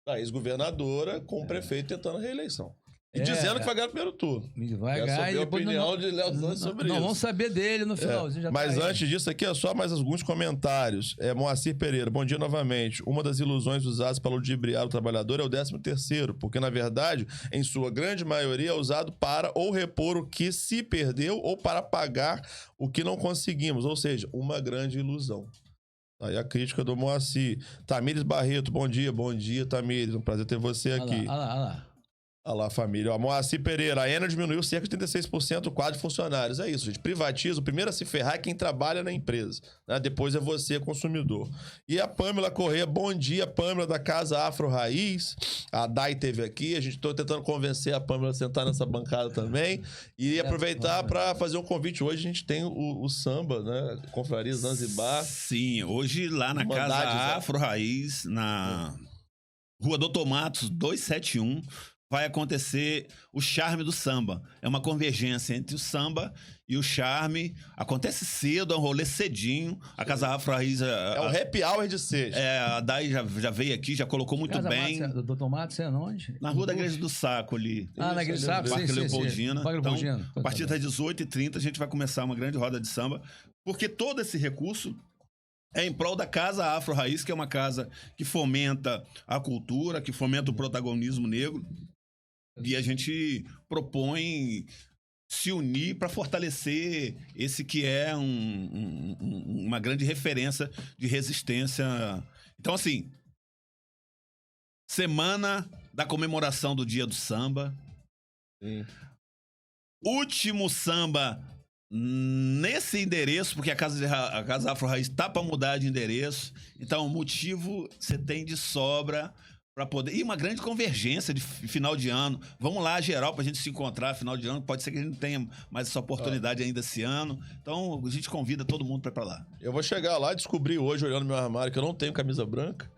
da ex-governadora, com o prefeito tentando a reeleição. E dizendo que vai ganhar o primeiro turno. Vai ganhar. Saber a opinião de Léo Santos sobre isso. Não, vamos saber dele no finalzinho. Mas antes disso aqui, só mais alguns comentários. Moacir Pereira, bom dia novamente. Uma das ilusões usadas para ludibriar o trabalhador é o 13º, porque, na verdade, em sua grande maioria, é usado para ou repor o que se perdeu ou para pagar o que não conseguimos. Ou seja, uma grande ilusão. Aí a crítica do Moacir. Tamires Barreto, bom dia. Bom dia, Tamires. Um prazer ter você aqui. Olha lá. Olha lá, família. Moacir Pereira, a Enel diminuiu cerca de 36% o quadro de funcionários. É isso, gente. Privatiza. O primeiro a se ferrar é quem trabalha na empresa. Né? Depois é você, consumidor. E a Pâmela Corrêa, bom dia, Pâmela da Casa Afro Raiz. A Dai esteve aqui. A gente está tentando convencer a Pâmela a sentar nessa bancada também. E aproveitar para fazer um convite. Hoje a gente tem o samba, né? Confraria Zanzibar. Sim, hoje lá na Casa Afro Raiz, na Rua Doutor Matos 271, vai acontecer o charme do samba. É uma convergência entre o samba e o charme. Acontece cedo, é um rolê cedinho. A Casa Afro Raiz... É o happy hour de sexta. A Dai já veio aqui, já colocou muito bem. Do Doutor Matos é onde? Na Rua da Igreja do Saco ali. Na Igreja do Saco, Parque Leopoldina. Então, a partir das 18h30 a gente vai começar uma grande roda de samba, porque todo esse recurso é em prol da Casa Afro Raiz, que é uma casa que fomenta a cultura, que fomenta o protagonismo negro. E a gente propõe se unir para fortalecer esse que é uma grande referência de resistência. Então, assim, semana da comemoração do Dia do Samba. Sim. Último samba nesse endereço, porque a Casa Afro Raiz está para mudar de endereço. Então, o motivo você tem de sobra para poder... E uma grande convergência de final de ano. Vamos lá, geral, pra gente se encontrar final de ano. Pode ser que a gente não tenha mais essa oportunidade ainda esse ano. Então, a gente convida todo mundo pra ir pra lá. Eu vou chegar lá e descobrir hoje, olhando meu armário, que eu não tenho camisa branca.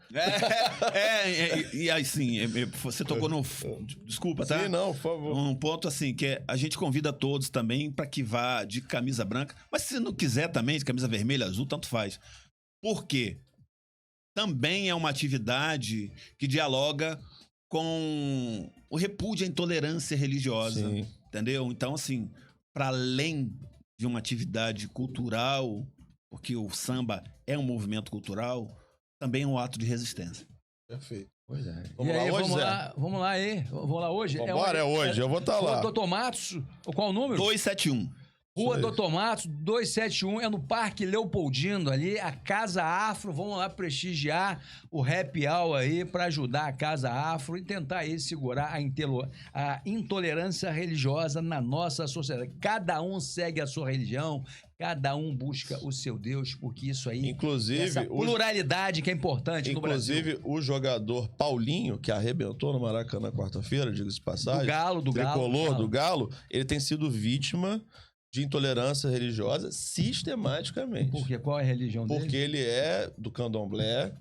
E assim, você tocou no... Desculpa, tá? Sim, não, por favor. Um ponto assim, que a gente convida todos também pra que vá de camisa branca. Mas se não quiser também, de camisa vermelha, azul, tanto faz. Por quê? Também é uma atividade que dialoga com o repúdio à intolerância religiosa. Sim. Entendeu? Então, assim, para além de uma atividade cultural, porque o samba é um movimento cultural, também é um ato de resistência. Perfeito. Pois é. Vamos lá hoje, Zé? Vamos lá hoje? Vambora, hoje. Eu vou estar lá. Doutor Matos, qual o número? 271. Rua Doutor Matos, 271, é no Parque Leopoldino ali, a Casa Afro. Vamos lá prestigiar o happy hour aí para ajudar a Casa Afro e tentar aí segurar a intolerância religiosa na nossa sociedade. Cada um segue a sua religião, cada um busca o seu Deus, porque isso aí, inclusive, essa pluralidade que é importante no Brasil. Inclusive, o jogador Paulinho, que arrebentou no Maracanã quarta-feira, diga-se de passagem. Do tricolor do Galo, ele tem sido vítima de intolerância religiosa sistematicamente. Por quê? Qual é a religião dele? Porque ele é do candomblé,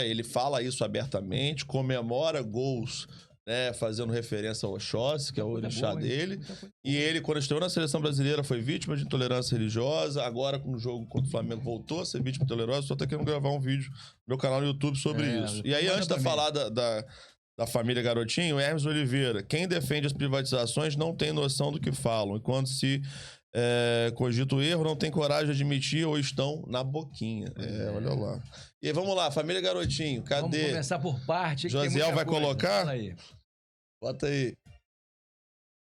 ele fala isso abertamente, comemora gols, né, fazendo referência ao Oxóssi, que é o orixá dele. E ele, quando esteve na seleção brasileira, foi vítima de intolerância religiosa. Agora, com o jogo contra o Flamengo, voltou a ser vítima de intolerância. Só tá querendo gravar um vídeo no meu canal no YouTube sobre isso. E aí, antes de falar da família Garotinho, Hermes Oliveira: quem defende as privatizações não tem noção do que falam. Enquanto se cogita o erro, não tem coragem de admitir ou estão na boquinha. Olha lá. E aí, vamos lá, família Garotinho, cadê? Vamos começar por parte. Josiel vai colocar? Aí. Bota aí.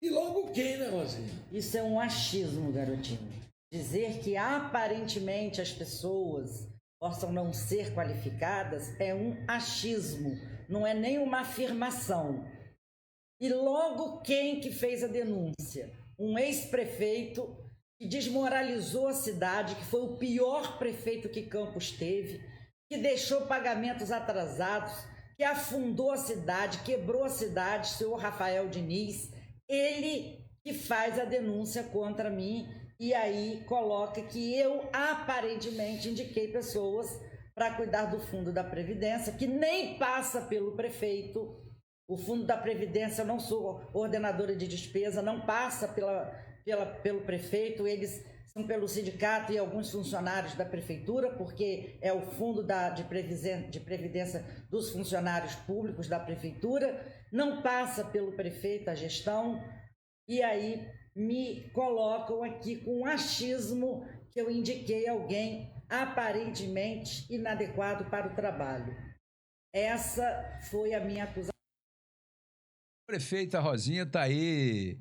E logo quem, né, Rosinha? Isso é um achismo, Garotinho. Dizer que aparentemente as pessoas possam não ser qualificadas é um achismo, não é nem uma afirmação. E logo quem que fez a denúncia? Um ex-prefeito que desmoralizou a cidade, que foi o pior prefeito que Campos teve, que deixou pagamentos atrasados, que afundou a cidade, quebrou a cidade, senhor Rafael Diniz, ele que faz a denúncia contra mim e aí coloca que eu aparentemente indiquei pessoas para cuidar do Fundo da Previdência, que nem passa pelo prefeito. O Fundo da Previdência, eu não sou ordenadora de despesa, não passa pelo prefeito, eles são pelo sindicato e alguns funcionários da prefeitura, porque é o Fundo de Previdência dos funcionários públicos da prefeitura, não passa pelo prefeito a gestão, e aí me colocam aqui com um achismo que eu indiquei alguém aparentemente inadequado para o trabalho. Essa foi a minha acusação. A prefeita Rosinha está aí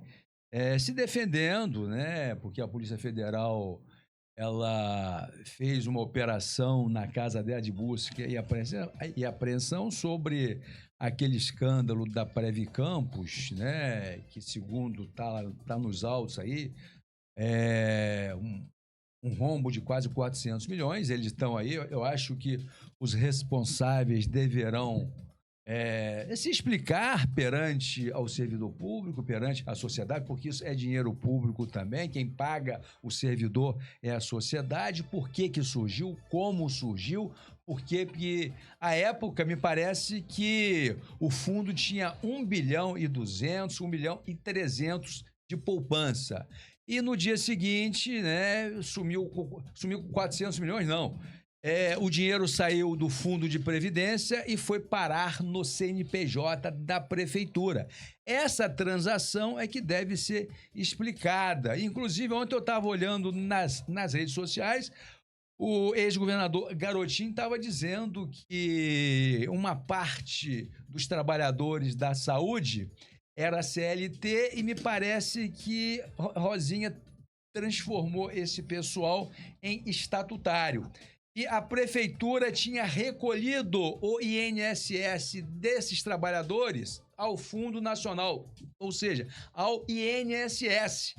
se defendendo, né? Porque a Polícia Federal ela fez uma operação na casa dela de busca e apreensão sobre aquele escândalo da Previ Campos, né? Que segundo tá nos autos aí, um rombo de quase 400 milhões. Eles estão aí. Eu acho que os responsáveis deverão se explicar perante ao servidor público, perante a sociedade, porque isso é dinheiro público também. Quem paga o servidor é a sociedade. Por que surgiu? Como surgiu? Porque à época me parece que o fundo tinha 1 bilhão e 200, 1 bilhão e 300 de poupança. E no dia seguinte, né, sumiu com 400 milhões, não. O dinheiro saiu do Fundo de Previdência e foi parar no CNPJ da Prefeitura. Essa transação é que deve ser explicada. Inclusive, ontem eu estava olhando nas redes sociais, o ex-governador Garotinho estava dizendo que uma parte dos trabalhadores da saúde era CLT e me parece que Rosinha transformou esse pessoal em estatutário. E a prefeitura tinha recolhido o INSS desses trabalhadores ao Fundo Nacional, ou seja, ao INSS.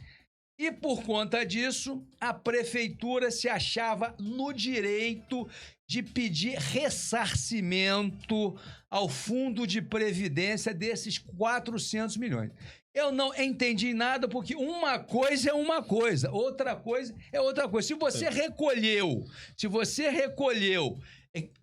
E por conta disso, a prefeitura se achava no direito de pedir ressarcimento ao Fundo de Previdência desses 400 milhões. Eu não entendi nada, porque uma coisa é uma coisa, outra coisa é outra coisa. Se você recolheu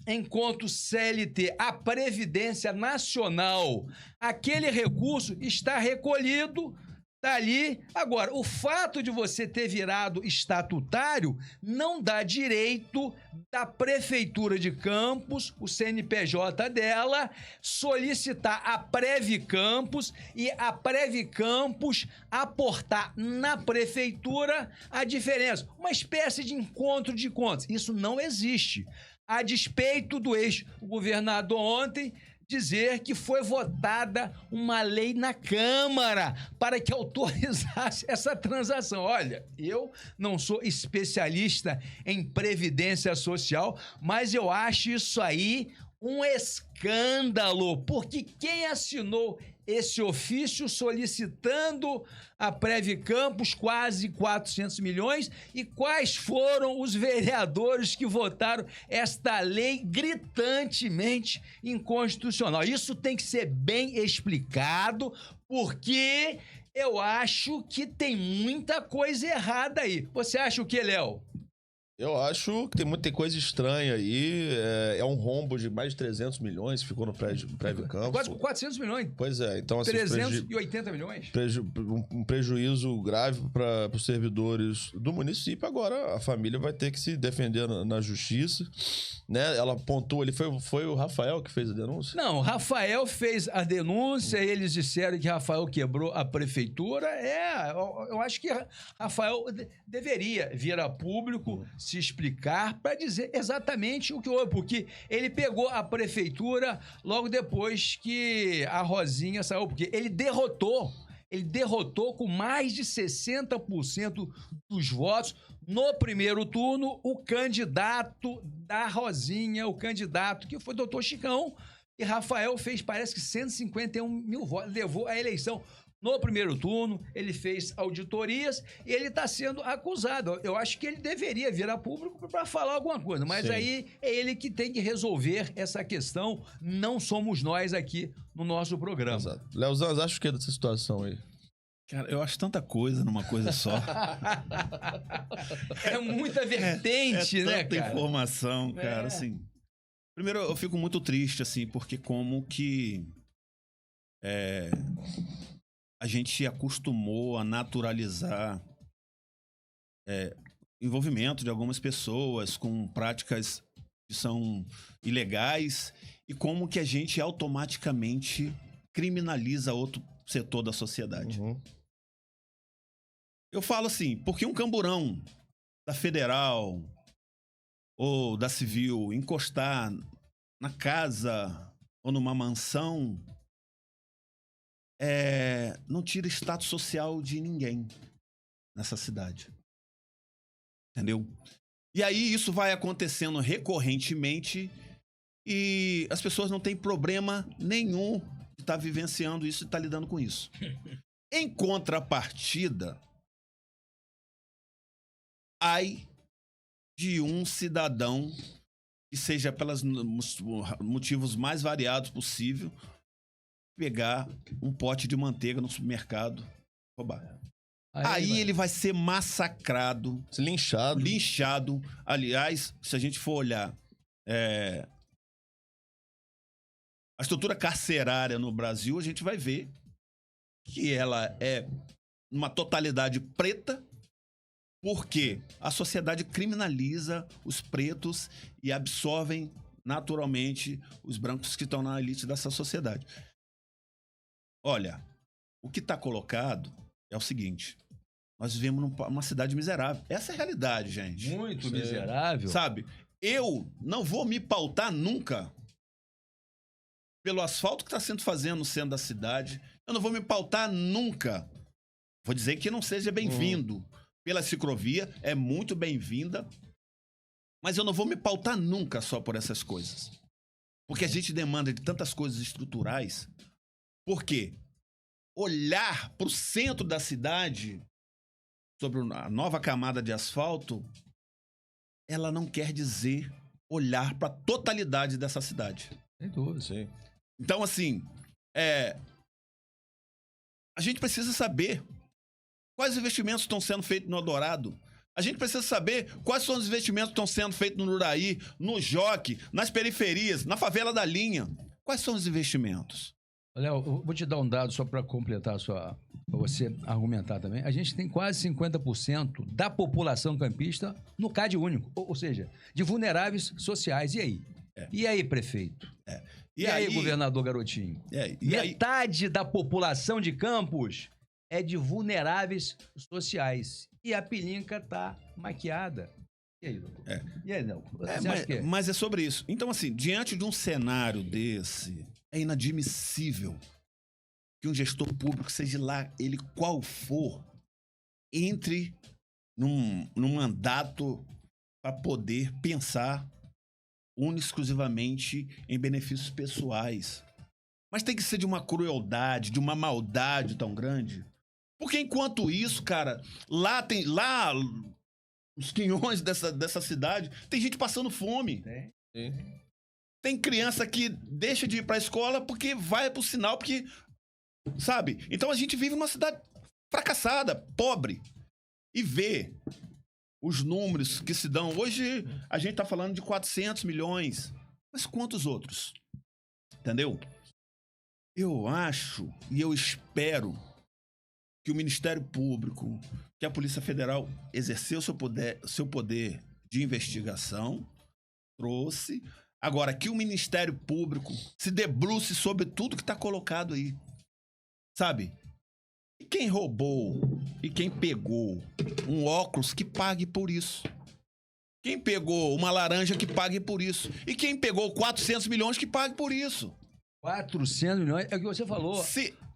enquanto CLT a Previdência Nacional, aquele recurso está recolhido, está ali. Agora, o fato de você ter virado estatutário não dá direito da Prefeitura de Campos, o CNPJ dela, solicitar a Previ Campos e a Previ Campos aportar na Prefeitura a diferença. Uma espécie de encontro de contas. Isso não existe. A despeito do ex-governador ontem dizer que foi votada uma lei na Câmara para que autorizasse essa transação. Olha, eu não sou especialista em previdência social, mas eu acho isso aí um escândalo, porque quem assinou esse ofício solicitando a Previ Campos quase 400 milhões e quais foram os vereadores que votaram esta lei gritantemente inconstitucional? Isso tem que ser bem explicado, porque eu acho que tem muita coisa errada aí. Você acha o que, Léo? Eu acho que tem muita coisa estranha aí. É um rombo de mais de 300 milhões que ficou no Previ Campos. Quase 400 milhões. Pois é. Então, assim, 380 milhões. Um prejuízo grave para os servidores do município. Agora, a família vai ter que se defender na justiça. Né? Ela apontou, foi o Rafael que fez a denúncia? Não, o Rafael fez a denúncia e eles disseram que Rafael quebrou a prefeitura. Eu acho que Rafael deveria vir a público se explicar para dizer exatamente o que houve, porque ele pegou a prefeitura logo depois que a Rosinha saiu, porque ele derrotou com mais de 60% dos votos no primeiro turno o candidato da Rosinha, o candidato que foi o doutor Chicão, e Rafael fez, parece que 151 mil votos, levou a eleição. No primeiro turno, ele fez auditorias e ele está sendo acusado. Eu acho que ele deveria vir a público para falar alguma coisa, mas Sim. aí é ele que tem que resolver essa questão. Não somos nós aqui no nosso programa. Exato. Leozão, acha o que dessa situação aí? Cara, eu acho tanta coisa numa coisa só. É muita vertente, né, tanta cara? informação, cara, assim. Primeiro, eu fico muito triste, assim, porque como que a gente acostumou a naturalizar envolvimento de algumas pessoas com práticas que são ilegais e como que a gente automaticamente criminaliza outro setor da sociedade. Uhum. Eu falo assim, porque um camburão da Federal ou da Civil encostar na casa ou numa mansão não tira status social de ninguém nessa cidade. Entendeu? E aí isso vai acontecendo recorrentemente e as pessoas não têm problema nenhum de estar vivenciando isso e estar lidando com isso. Em contrapartida, ai de um cidadão que seja pelos motivos mais variados possível pegar um pote de manteiga no supermercado, roubar. Aí ele vai ser massacrado, linchado. Aliás, se a gente for olhar a estrutura carcerária no Brasil, a gente vai ver que ela é uma totalidade preta, porque a sociedade criminaliza os pretos e absorvem naturalmente os brancos que estão na elite dessa sociedade. Olha, o que está colocado é o seguinte: nós vivemos numa cidade miserável. Essa é a realidade, gente. Muito miserável. Sabe? Eu não vou me pautar nunca pelo asfalto que está sendo feito no centro da cidade. Eu não vou me pautar nunca. Vou dizer que não seja bem-vindo. Pela ciclovia, é muito bem-vinda. Mas eu não vou me pautar nunca só por essas coisas. Porque a gente demanda de tantas coisas estruturais. Por quê? Olhar para o centro da cidade, sobre a nova camada de asfalto, ela não quer dizer olhar para a totalidade dessa cidade. Sem dúvida. Sim. Então, assim, a gente precisa saber quais investimentos estão sendo feitos no Eldorado. A gente precisa saber quais são os investimentos que estão sendo feitos no Uraí, no Joque, nas periferias, na favela da Linha. Quais são os investimentos? Léo, eu vou te dar um dado só para completar para você argumentar também. A gente tem quase 50% da população campista no CAD único, ou seja, de vulneráveis sociais. E aí? E aí, prefeito? E aí, governador Garotinho? Metade da população de Campos é de vulneráveis sociais. E a pelinca tá maquiada. E aí, doutor? E aí, não? Você acha que mas é sobre isso. Então, assim, diante de um cenário desse, é inadmissível que um gestor público, seja lá ele qual for, entre num mandato para poder pensar exclusivamente em benefícios pessoais. Mas tem que ser de uma crueldade, de uma maldade tão grande. Porque enquanto isso, cara, lá os quinhões dessa cidade, tem gente passando fome. Tem criança que deixa de ir pra escola porque vai pro sinal, porque, sabe? Então a gente vive numa cidade fracassada, pobre. E vê os números que se dão. Hoje a gente tá falando de 400 milhões. Mas quantos outros? Entendeu? Eu acho e eu espero que o Ministério Público, que a Polícia Federal exerceu seu poder de investigação, trouxe. Agora, que o Ministério Público se debruce sobre tudo que está colocado aí. Sabe? E quem roubou e quem pegou um óculos, que pague por isso. Quem pegou uma laranja, que pague por isso. E quem pegou 400 milhões, que pague por isso. 400 milhões? É o que você falou.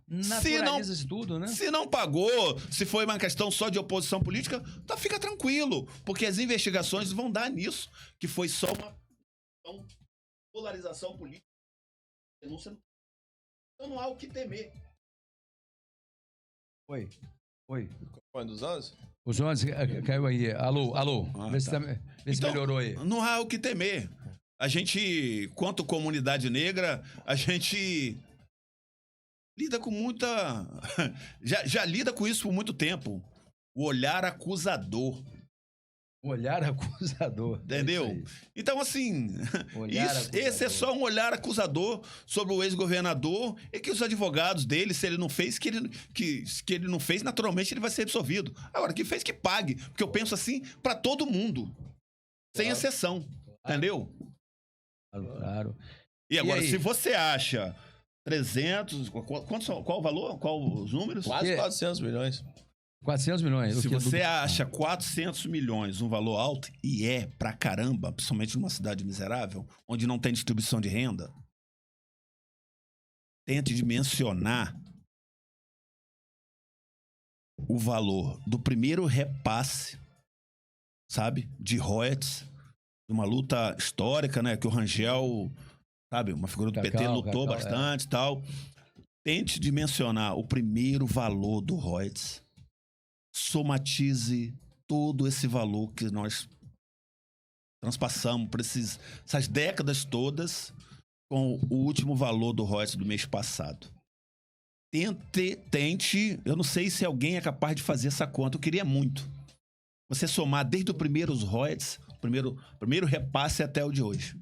Naturaliza-se tudo, né? Se não pagou, se foi uma questão só de oposição política, então fica tranquilo, porque as investigações vão dar nisso, que foi só uma polarização política. Então não há o que temer. Oi. Foi dos 11? Os 11 caiu aí. Alô. Vê se Então, melhorou aí. Não há o que temer. A gente, quanto comunidade negra, a gente lida com muita... Já lida com isso por muito tempo. O olhar acusador. Olhar acusador. Entendeu? Então, assim, esse é só um olhar acusador sobre o ex-governador e que os advogados dele, se ele não fez, que ele não fez, naturalmente ele vai ser absolvido. Agora, que fez, que pague. Porque eu penso assim para todo mundo, sem exceção. Entendeu? Claro. E agora, se você acha 300... Qual o valor? Qual os números? Quase 400 milhões. 400 milhões. Se você acha 400 milhões um valor alto, e é pra caramba, principalmente numa cidade miserável, onde não tem distribuição de renda, tente dimensionar o valor do primeiro repasse, sabe, de royalties, de uma luta histórica, né, que o Rangel, sabe, uma figura do PT, lutou bastante e tal. Tente dimensionar o primeiro valor do royalties. Somatize todo esse valor que nós transpassamos por essas décadas todas com o último valor do royalties do mês passado. Tente, eu não sei se alguém é capaz de fazer essa conta, eu queria muito. Você somar desde o primeiro os royalties, primeiro repasse até o de hoje.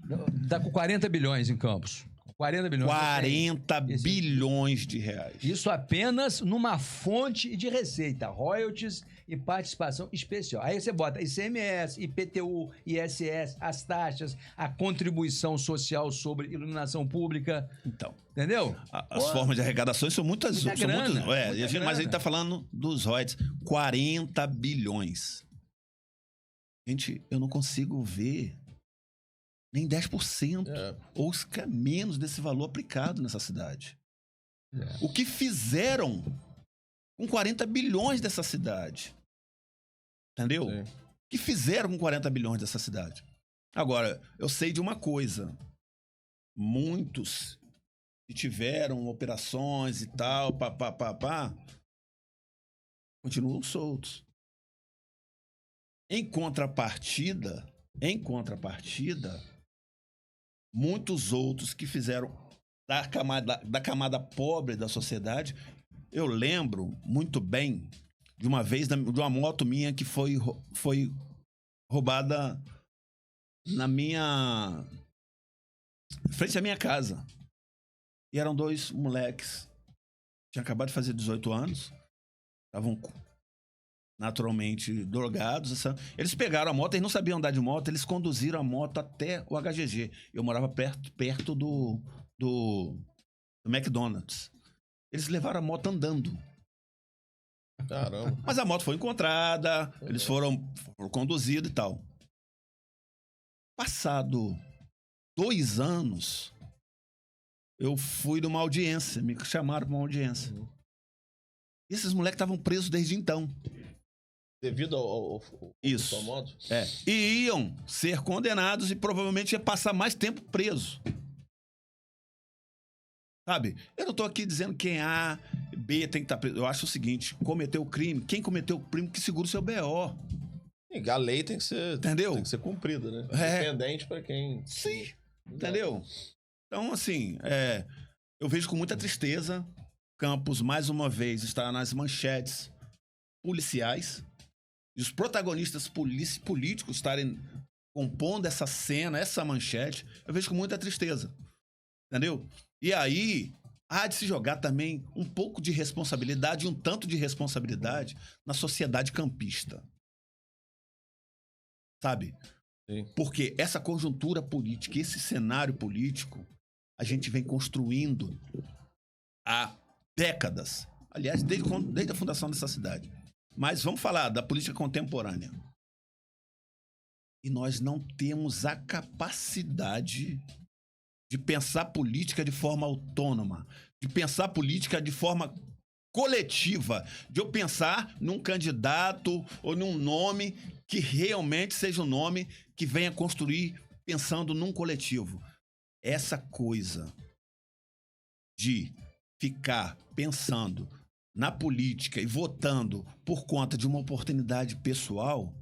Dá com 40 bilhões em Campos. 40 bilhões. 40 bilhões de reais. Isso apenas numa fonte de receita, royalties e participação especial. Aí você bota ICMS, IPTU, ISS, as taxas, a contribuição social sobre iluminação pública. Então. Entendeu? As formas de arrecadações são muitas. Mas a gente tá falando dos royalties. 40 bilhões. Gente, eu não consigo ver nem 10% ou menos desse valor aplicado nessa cidade. O que fizeram com 40 bilhões dessa cidade? Entendeu? Sim. O que fizeram com 40 bilhões dessa cidade? Agora, eu sei de uma coisa. Muitos que tiveram operações e tal, continuam soltos. Em contrapartida, muitos outros que fizeram da camada pobre da sociedade. Eu lembro muito bem de uma vez de uma moto minha que foi roubada frente à minha casa. E eram 2 moleques. Tinham acabado de fazer 18 anos. Estavam naturalmente drogados. Eles pegaram a moto, eles não sabiam andar de moto, eles conduziram a moto até o HGG. Eu morava perto do McDonald's. Eles levaram a moto andando. Caramba. Mas a moto foi encontrada, eles foram conduzidos e tal. Passado 2 anos, eu fui numa audiência, me chamaram para uma audiência. E esses moleques estavam presos desde então. Devido ao Isso. moto? E iam ser condenados e provavelmente ia passar mais tempo preso. Sabe? Eu não tô aqui dizendo quem A, B tem que estar preso. Eu acho o seguinte, cometeu o crime, quem cometeu o crime que segura o seu BO. A lei tem que ser... Entendeu? Tem que ser cumprida, né? Independente para quem... Sim. Entendeu? Então, assim, eu vejo com muita tristeza Campos, mais uma vez, está nas manchetes policiais e os protagonistas políticos estarem compondo essa cena, essa manchete. Eu vejo com muita tristeza. Entendeu? E aí, há de se jogar também um pouco de responsabilidade, um tanto de responsabilidade na sociedade campista. Sabe? Sim. Porque essa conjuntura política, esse cenário político, a gente vem construindo há décadas. Aliás, desde a fundação dessa cidade. Mas vamos falar da política contemporânea. E nós não temos a capacidade de pensar política de forma autônoma, de pensar política de forma coletiva, de eu pensar num candidato ou num nome que realmente seja um nome que venha construir pensando num coletivo. Essa coisa de ficar pensando na política e votando por conta de uma oportunidade pessoal,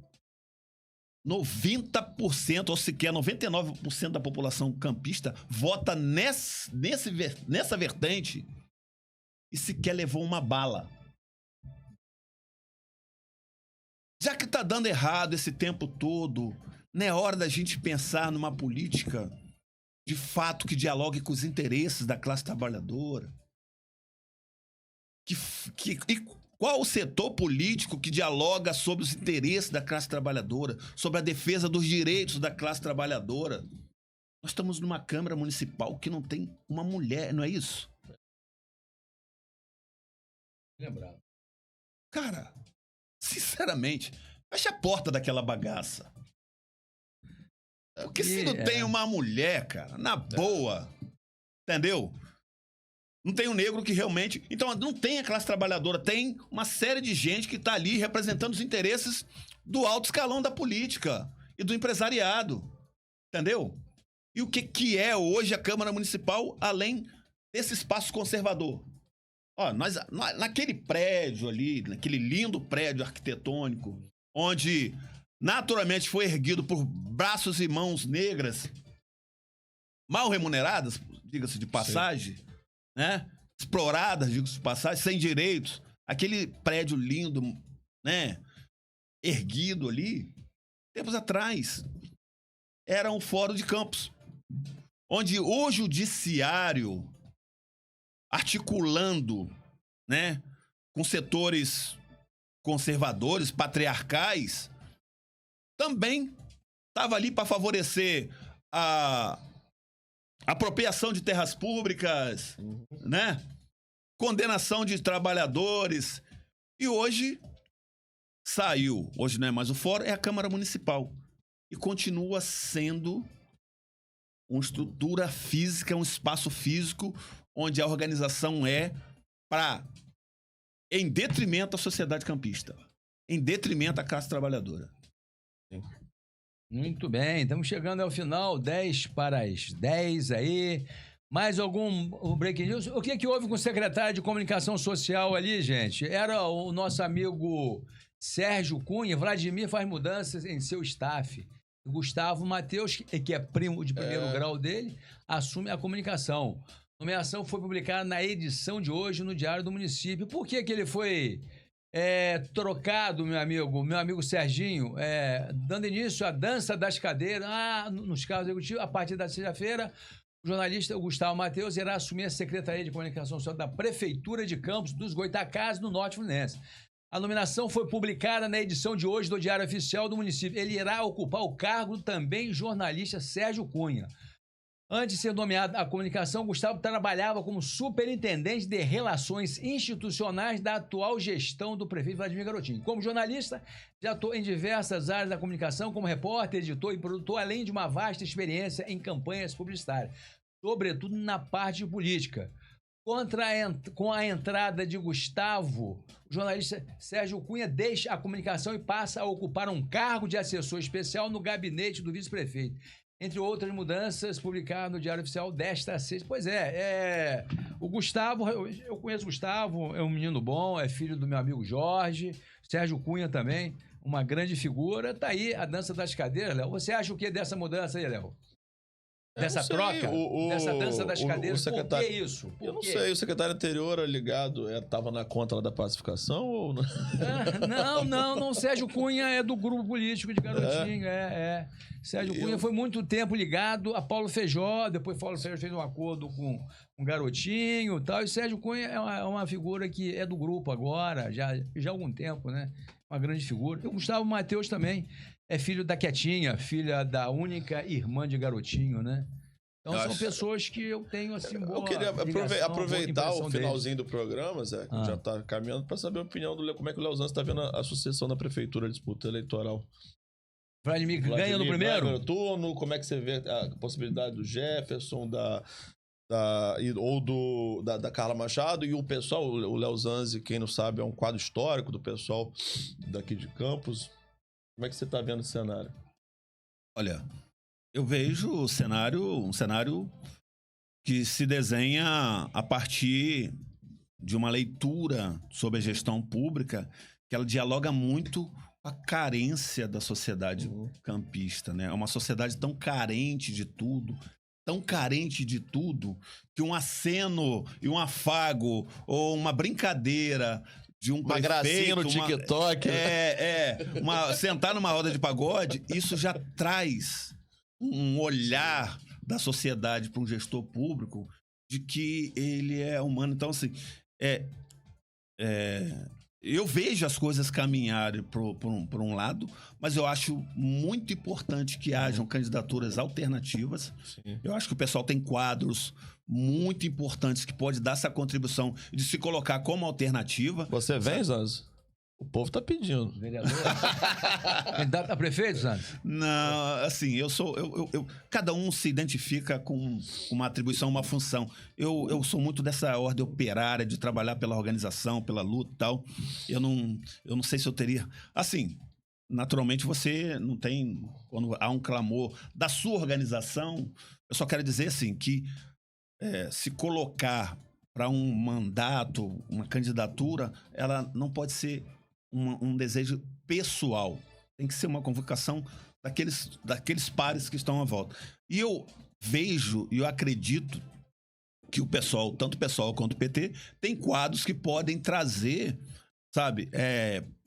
90%, ou sequer 99% da população campista vota nessa vertente e sequer levou uma bala. Já que tá dando errado esse tempo todo, não é hora da gente pensar numa política de fato que dialogue com os interesses da classe trabalhadora? E qual o setor político que dialoga sobre os interesses da classe trabalhadora, sobre a defesa dos direitos da classe trabalhadora? Nós estamos numa Câmara Municipal que não tem uma mulher, não é isso? Lembrado. Cara, sinceramente, fecha a porta daquela bagaça. Porque se não tem uma mulher, cara, na boa, entendeu? Não tem um negro que realmente... Então, não tem a classe trabalhadora, tem uma série de gente que tá ali representando os interesses do alto escalão da política e do empresariado, entendeu? E o que é hoje a Câmara Municipal, além desse espaço conservador? Ó, naquele prédio ali, naquele lindo prédio arquitetônico, onde naturalmente foi erguido por braços e mãos negras, mal remuneradas, diga-se de passagem, né? Exploradas, diga-se de passagem, sem direitos. Aquele prédio lindo, né? Erguido ali, tempos atrás, era um fórum de campos, onde o judiciário, articulando, né, com setores conservadores, patriarcais, também estava ali para favorecer a apropriação de terras públicas, né, condenação de trabalhadores. E hoje saiu, hoje não é mais o fórum, é a Câmara Municipal. E continua sendo uma estrutura física, um espaço físico, onde a organização é em detrimento da sociedade campista, em detrimento da classe trabalhadora. Muito bem, estamos chegando ao final, 10 para as 10 aí. Mais algum breaking news? O que houve com o secretário de comunicação social ali, gente? Era o nosso amigo Sérgio Cunha. Vladimir faz mudanças em seu staff. Gustavo Matheus, que é primo de primeiro grau dele, assume a comunicação. A nomeação foi publicada na edição de hoje no Diário do Município. Por que ele foi trocado, meu amigo Serginho? Dando início à dança das cadeiras, nos cargos executivos, a partir da sexta-feira, o jornalista Gustavo Matheus irá assumir a Secretaria de Comunicação Social da Prefeitura de Campos dos Goitacazes, no Norte Fluminense. A nominação foi publicada na edição de hoje do Diário Oficial do Município. Ele irá ocupar o cargo também jornalista Sérgio Cunha. Antes de ser nomeado à comunicação, Gustavo trabalhava como superintendente de relações institucionais da atual gestão do prefeito Vladimir Garotinho. Como jornalista, já atuou em diversas áreas da comunicação, como repórter, editor e produtor, além de uma vasta experiência em campanhas publicitárias, sobretudo na parte de política. Com a entrada de Gustavo, o jornalista Sérgio Cunha deixa a comunicação e passa a ocupar um cargo de assessor especial no gabinete do vice-prefeito. Entre outras mudanças publicadas no Diário Oficial desta sexta. Pois o Gustavo, eu conheço o Gustavo, é um menino bom, é filho do meu amigo Jorge, Sérgio Cunha também, uma grande figura. Tá aí a dança das cadeiras, Léo. Você acha o que dessa mudança aí, Léo? Dessa troca? Dessa dança das cadeiras? Por que isso? Eu não sei, o secretário anterior ligado estava na conta da pacificação ou não? Não, Sérgio Cunha é do grupo político de Garotinho, Sérgio Cunha foi muito tempo ligado a Paulo Feijó, depois Paulo Feijó fez um acordo com Garotinho e tal, e Sérgio Cunha é uma figura que é do grupo agora, já há algum tempo, né? Uma grande figura. E o Gustavo Matheus também é filho da Quietinha, filha da única irmã de Garotinho, né? Então são pessoas que eu tenho assim boa. Eu queria aproveitar o finalzinho do programa, Zé, que já tá caminhando, para saber a opinião do Léo. Como é que o Léo Zanzi está vendo a sucessão da prefeitura, a disputa eleitoral? Vladimir ganha no primeiro turno, como é que você vê a possibilidade do Jefferson, da Carla Machado e o pessoal, o Léo Zanzi, quem não sabe, é um quadro histórico do pessoal daqui de Campos. Como é que você está vendo o cenário? Olha, eu vejo um cenário que se desenha a partir de uma leitura sobre a gestão pública que ela dialoga muito com a carência da sociedade campista, né? É uma sociedade tão carente de tudo, que um aceno e um afago ou uma brincadeira de uma gracinha no TikTok. Sentar numa roda de pagode, isso já traz um olhar da sociedade para um gestor público de que ele é humano. Então, assim, eu vejo as coisas caminharem por um lado, mas eu acho muito importante que hajam candidaturas alternativas. Sim. Eu acho que o pessoal tem quadros muito importantes que pode dar essa contribuição de se colocar como alternativa. Você vem, Zanzo? O povo tá pedindo. Vereador? Candidato a prefeito, Zanzo? Não, assim, cada um se identifica com uma atribuição, uma função. Eu sou muito dessa ordem operária, de trabalhar pela organização, pela luta e tal. Eu não sei se eu teria... Assim, naturalmente você não tem... Quando há um clamor da sua organização, eu só quero dizer assim, que se colocar para um mandato, uma candidatura, ela não pode ser um desejo pessoal. Tem que ser uma convocação daqueles pares que estão à volta. E eu vejo e eu acredito que o pessoal, tanto o pessoal quanto o PT, tem quadros que podem trazer, sabe,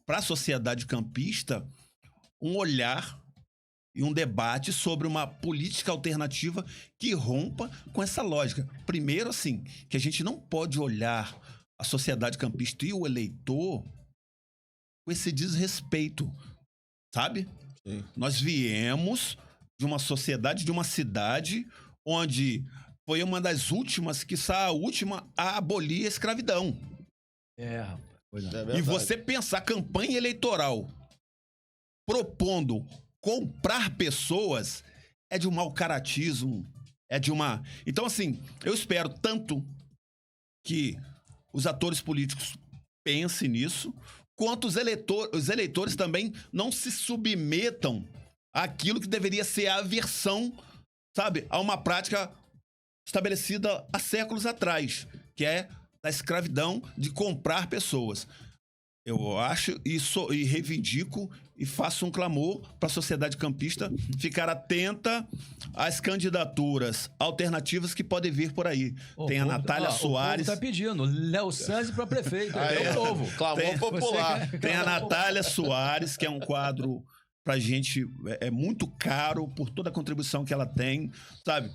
para a sociedade campista um olhar e um debate sobre uma política alternativa que rompa com essa lógica. Primeiro, assim, que a gente não pode olhar a sociedade campista e o eleitor com esse desrespeito, sabe? Sim. Nós viemos de uma sociedade, de uma cidade onde foi uma das últimas, quiçá a última, a abolir a escravidão. E você pensar campanha eleitoral propondo comprar pessoas é de um mau caratismo, Então, assim, eu espero tanto que os atores políticos pensem nisso, quanto os eleitores também não se submetam àquilo que deveria ser a aversão, sabe, a uma prática estabelecida há séculos atrás, que é a escravidão de comprar pessoas. Eu acho isso e reivindico e faço um clamor para a sociedade campista ficar atenta às candidaturas alternativas que podem vir por aí. Tem a Natália Soares. O povo tá pedindo, Léo Sanz para prefeito. É o povo. Clamor popular. Tem a Natália Soares, que é um quadro pra gente muito caro por toda a contribuição que ela tem, sabe?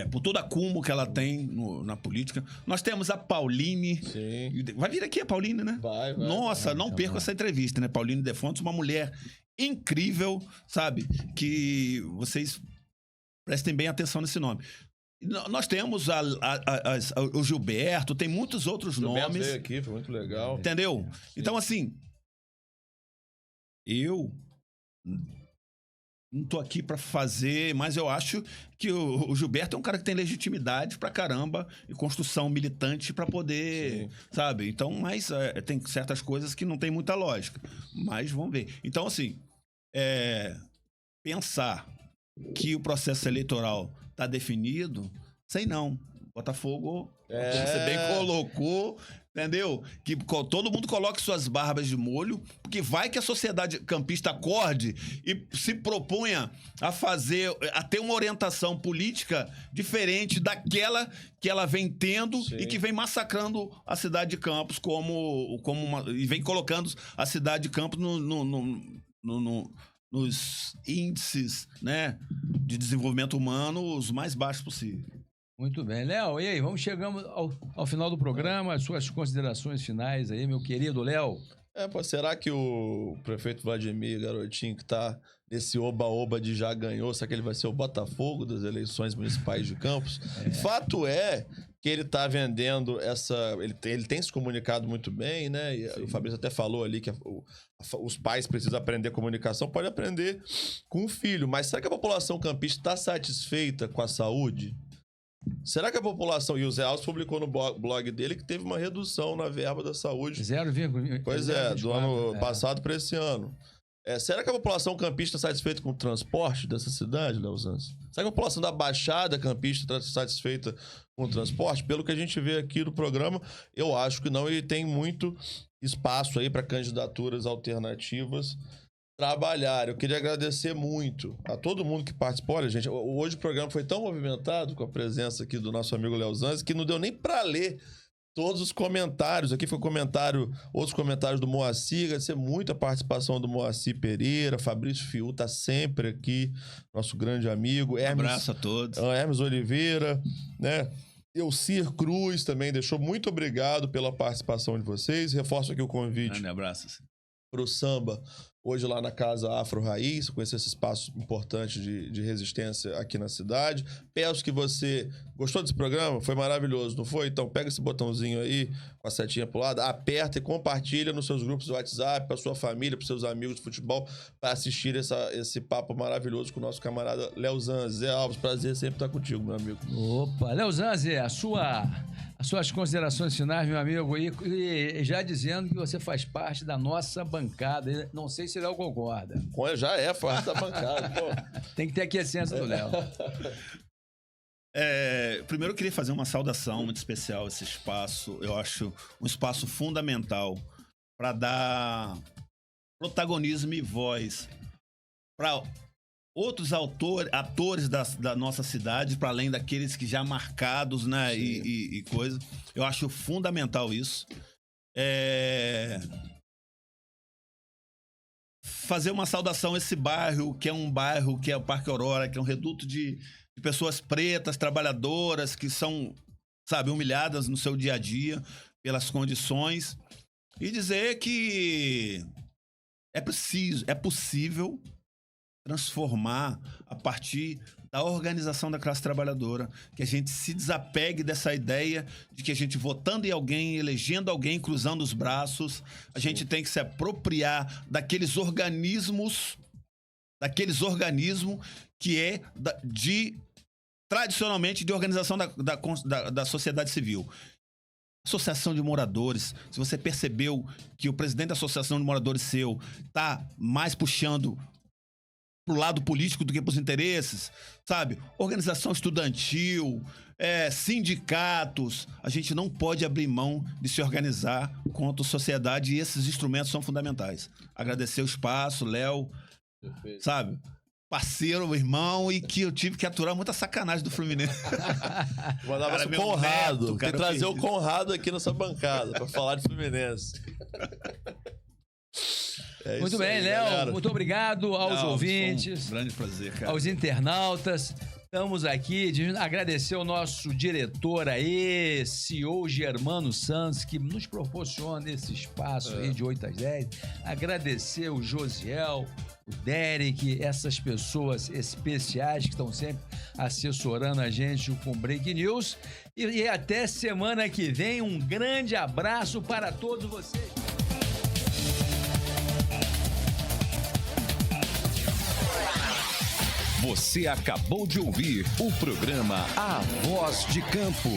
Por todo acúmulo que ela tem na política. Nós temos a Pauline. Sim. Vai vir aqui a Pauline, né? Vai. Nossa, não perca essa entrevista, né? Pauline de Fontes, uma mulher incrível, sabe? Que vocês prestem bem atenção nesse nome. Nós temos o Gilberto, tem muitos outros nomes. Veio aqui, foi muito legal. Entendeu? Sim. Então, assim, eu não tô aqui pra fazer, mas eu acho que o Gilberto é um cara que tem legitimidade pra caramba e construção militante pra poder, sabe? Então, mas tem certas coisas que não tem muita lógica. Mas vamos ver. Então, assim, pensar que o processo eleitoral tá definido, sei não. Botafogo, você bem colocou, entendeu? Que todo mundo coloque suas barbas de molho, porque vai que a sociedade campista acorde e se proponha a ter uma orientação política diferente daquela que ela vem tendo e que vem massacrando a cidade de Campos e vem colocando a cidade de Campos nos índices, né, de desenvolvimento humano os mais baixos possível. Muito bem. Léo, e aí? Chegamos ao final do programa, as suas considerações finais aí, meu querido Léo. Será que o prefeito Vladimir Garotinho, que tá nesse oba-oba de já ganhou, será que ele vai ser o Botafogo das eleições municipais de Campos? Fato é que ele tá vendendo ele tem se comunicado muito bem, né? E o Fabrício até falou ali que os pais precisam aprender comunicação, pode aprender com o filho, mas será que a população campista está satisfeita com a saúde? Será que a população... E o Zé Alves publicou no blog dele que teve uma redução na verba da saúde. 0,24. Pois do ano passado para esse ano. Será que a população campista está satisfeita com o transporte dessa cidade, Leozans? Será que a população da Baixada campista está satisfeita com o transporte? Pelo que a gente vê aqui no programa, eu acho que não, e tem muito espaço aí para candidaturas alternativas trabalhar. Eu queria agradecer muito a todo mundo que participou. Olha, gente, hoje o programa foi tão movimentado com a presença aqui do nosso amigo Leozans que não deu nem para ler todos os comentários. Aqui foi outros comentários do Moacir. Agradecer muito a participação do Moacir Pereira. Fabrício Fiu tá sempre aqui, nosso grande amigo. Hermes, abraço a todos. Hermes Oliveira, né? Elcir Cruz também deixou. Muito obrigado pela participação de vocês. Reforço aqui o convite. Grande abraço. Para o samba, hoje lá na Casa Afro Raiz, conhecer esse espaço importante de resistência aqui na cidade. Peço que você gostou desse programa, foi maravilhoso, não foi? Então pega esse botãozinho aí, com a setinha pro lado, aperta e compartilha nos seus grupos do WhatsApp, para sua família, para seus amigos de futebol, para assistir esse papo maravilhoso com o nosso camarada Leozans. Zé Alves, prazer sempre estar contigo, meu amigo. Opa, Leozans, as suas considerações finais, meu amigo, e já dizendo que você faz parte da nossa bancada. Não sei se o Léo concorda. Já é parte da bancada. Pô. Tem que ter aqui a ciência do Léo. Primeiro eu queria fazer uma saudação muito especial a esse espaço. Eu acho um espaço fundamental para dar protagonismo e voz para outros atores da nossa cidade, para além daqueles que já marcados, né, e coisa. Eu acho fundamental isso. Fazer uma saudação a esse bairro, que é o Parque Aurora, que é um reduto de pessoas pretas, trabalhadoras, que são, sabe, humilhadas no seu dia a dia pelas condições. E dizer que é possível transformar a partir da organização da classe trabalhadora, que a gente se desapegue dessa ideia de que a gente votando em alguém, elegendo alguém, cruzando os braços, a gente tem que se apropriar daqueles organismos que é tradicionalmente de organização da sociedade civil. Associação de moradores, se você percebeu que o presidente da associação de moradores seu tá mais puxando pro lado político do que pros interesses, sabe? Organização estudantil, sindicatos. A gente não pode abrir mão de se organizar contra a sociedade, e esses instrumentos são fundamentais. Agradecer o espaço, Léo, sabe? Parceiro, irmão, e que eu tive que aturar muita sacanagem do Fluminense. Vou mandar para o Conrado. Tem que trazer o Conrado aqui nessa bancada para falar de Fluminense. Muito bem, Léo. Muito obrigado aos ouvintes. Um grande prazer, cara. Aos internautas. Estamos aqui de agradecer ao nosso diretor aí, CEO Germano Santos, que nos proporciona esse espaço aí de 8 às 10. Agradecer o Josiel, o Derek, essas pessoas especiais que estão sempre assessorando a gente com Break News. E até semana que vem. Um grande abraço para todos vocês. Você acabou de ouvir o programa A Voz de Campo.